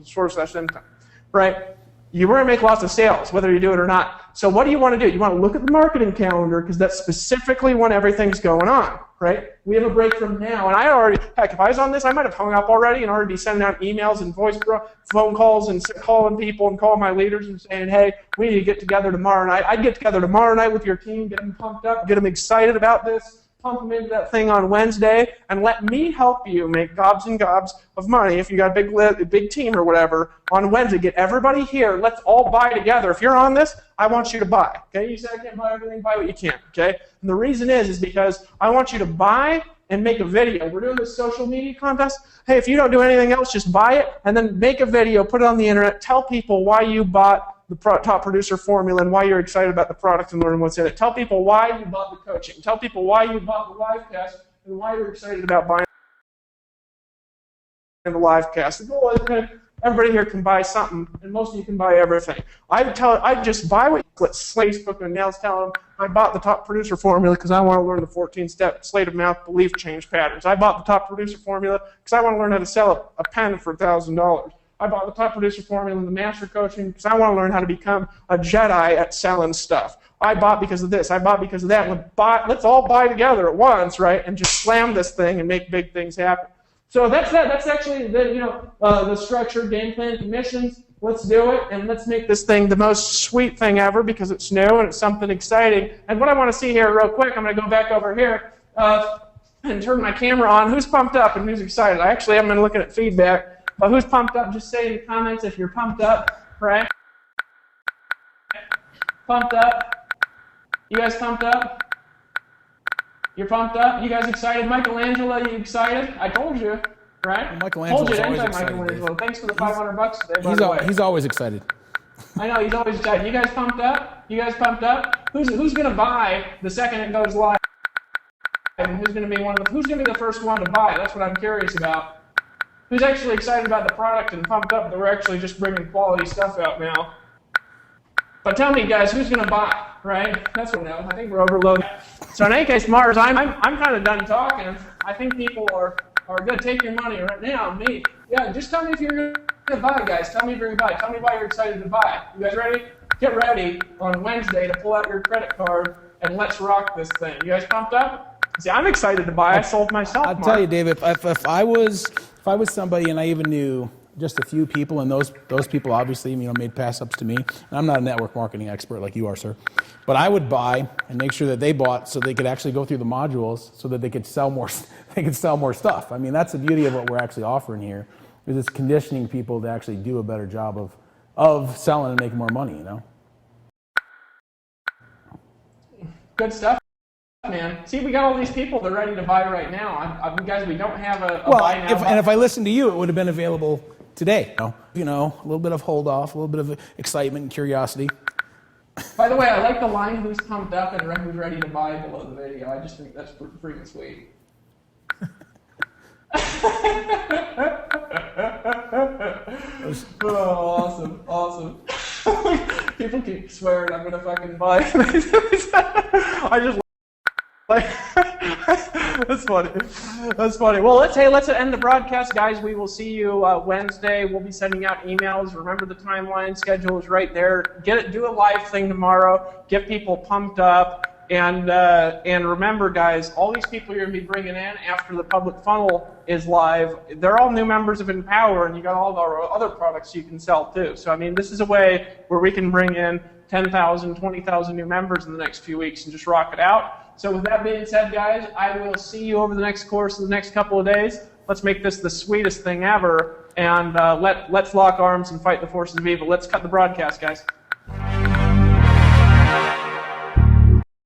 S1: source income, right? You're going to make lots of sales, whether you do it or not. So what do you want to do? You want to look at the marketing calendar because that's specifically when everything's going on, right? We have a break from now. And I already, heck, if I was on this, I might have hung up already and already be sending out emails and phone calls and calling people and calling my leaders and saying, hey, we need to get together tomorrow night. I'd get together tomorrow night with your team, get them pumped up, get them excited about this, pump them into that thing on Wednesday, and let me help you make gobs and gobs of money. If you got a big team or whatever, on Wednesday, get everybody here. Let's all buy together. If you're on this, I want you to buy. Okay, you say I can't buy everything, buy what you can. Okay, and the reason is because I want you to buy and make a video. We're doing this social media contest. Hey, if you don't do anything else, just buy it and then make a video, put it on the internet, tell people why you bought the top producer formula and why you're excited about the product and learning what's in it. Tell people why you bought the coaching. Tell people why you bought the live cast and why you're excited about buying the live cast. The goal is that everybody here can buy something, and most of you can buy everything. I just buy what you Facebook and Nels tell them, I bought the top producer formula because I want to learn the 14-step slate of mouth belief change patterns. I bought the top producer formula because I want to learn how to sell a pen for $1,000. I bought the top producer formula and the master coaching because I want to learn how to become a Jedi at selling stuff. I bought because of this. I bought because of that. Let's all buy together at once, right? And just slam this thing and make big things happen. So that's that. That's actually the structured game plan commissions. Let's do it, and let's make this thing the most sweet thing ever because it's new and it's something exciting. And what I want to see here real quick, I'm going to go back over here and turn my camera on. Who's pumped up and who's excited? I actually haven't been looking at feedback. But who's pumped up? Just say in the comments if you're pumped up, right? Pumped up? You guys pumped up? You're pumped up? You guys excited? Michelangelo, you excited? I told you, right?
S2: Well, Michelangelo's always excited.
S1: Michelangelo. Thanks for the $500 today, by the way.
S2: He's always excited.
S1: I know, he's always excited. You guys pumped up? You guys pumped up? Who's going to buy the second it goes live? And who's going to be the first one to buy? That's what I'm curious about. Who's actually excited about the product and pumped up that we're actually just bringing quality stuff out now? But tell me, guys, who's going to buy, right? That's what I know. I think we're overloaded. So in any case, Mars, I'm kind of done talking. I think people are going to take your money right now. Me, yeah. Just tell me if you're going to buy, guys. Tell me if you're going to buy. Tell me why you're excited to buy. You guys ready? Get ready on Wednesday to pull out your credit card and let's rock this thing. You guys pumped up? See, I'm excited to buy. I sold myself.
S2: I'll tell you, Dave. If I was somebody and I even knew just a few people, and those people obviously made pass-ups to me. And I'm not a network marketing expert like you are, sir, but I would buy and make sure that they bought so they could actually go through the modules so that they could sell more. They could sell more stuff. I mean, that's the beauty of what we're actually offering here, is it's conditioning people to actually do a better job of selling and making more money.
S1: Good stuff, man. See, we got all these people that are ready to buy right now. Guys, we don't have a buy now.
S2: And if I listened to you, it would have been available today. A little bit of hold off, a little bit of excitement and curiosity.
S1: By the way, I like the line "who's pumped up" and "who's ready to buy" below the video. I just think that's freaking sweet. Oh, awesome. People keep swearing I'm gonna fucking buy. I just like that's funny. Well, let's end the broadcast, guys. We will see you Wednesday. We'll be sending out emails. Remember, the timeline schedule is right there. Do a live thing tomorrow. Get people pumped up. And remember, guys, all these people you're going to be bringing in after the public funnel is live, they're all new members of Empower, and you got all of our other products you can sell too. So, I mean, this is a way where we can bring in 10,000, 20,000 new members in the next few weeks and just rock it out. So with that being said, guys, I will see you over the next course of the next couple of days. Let's make this the sweetest thing ever, and let's lock arms and fight the forces of evil. Let's cut the broadcast, guys.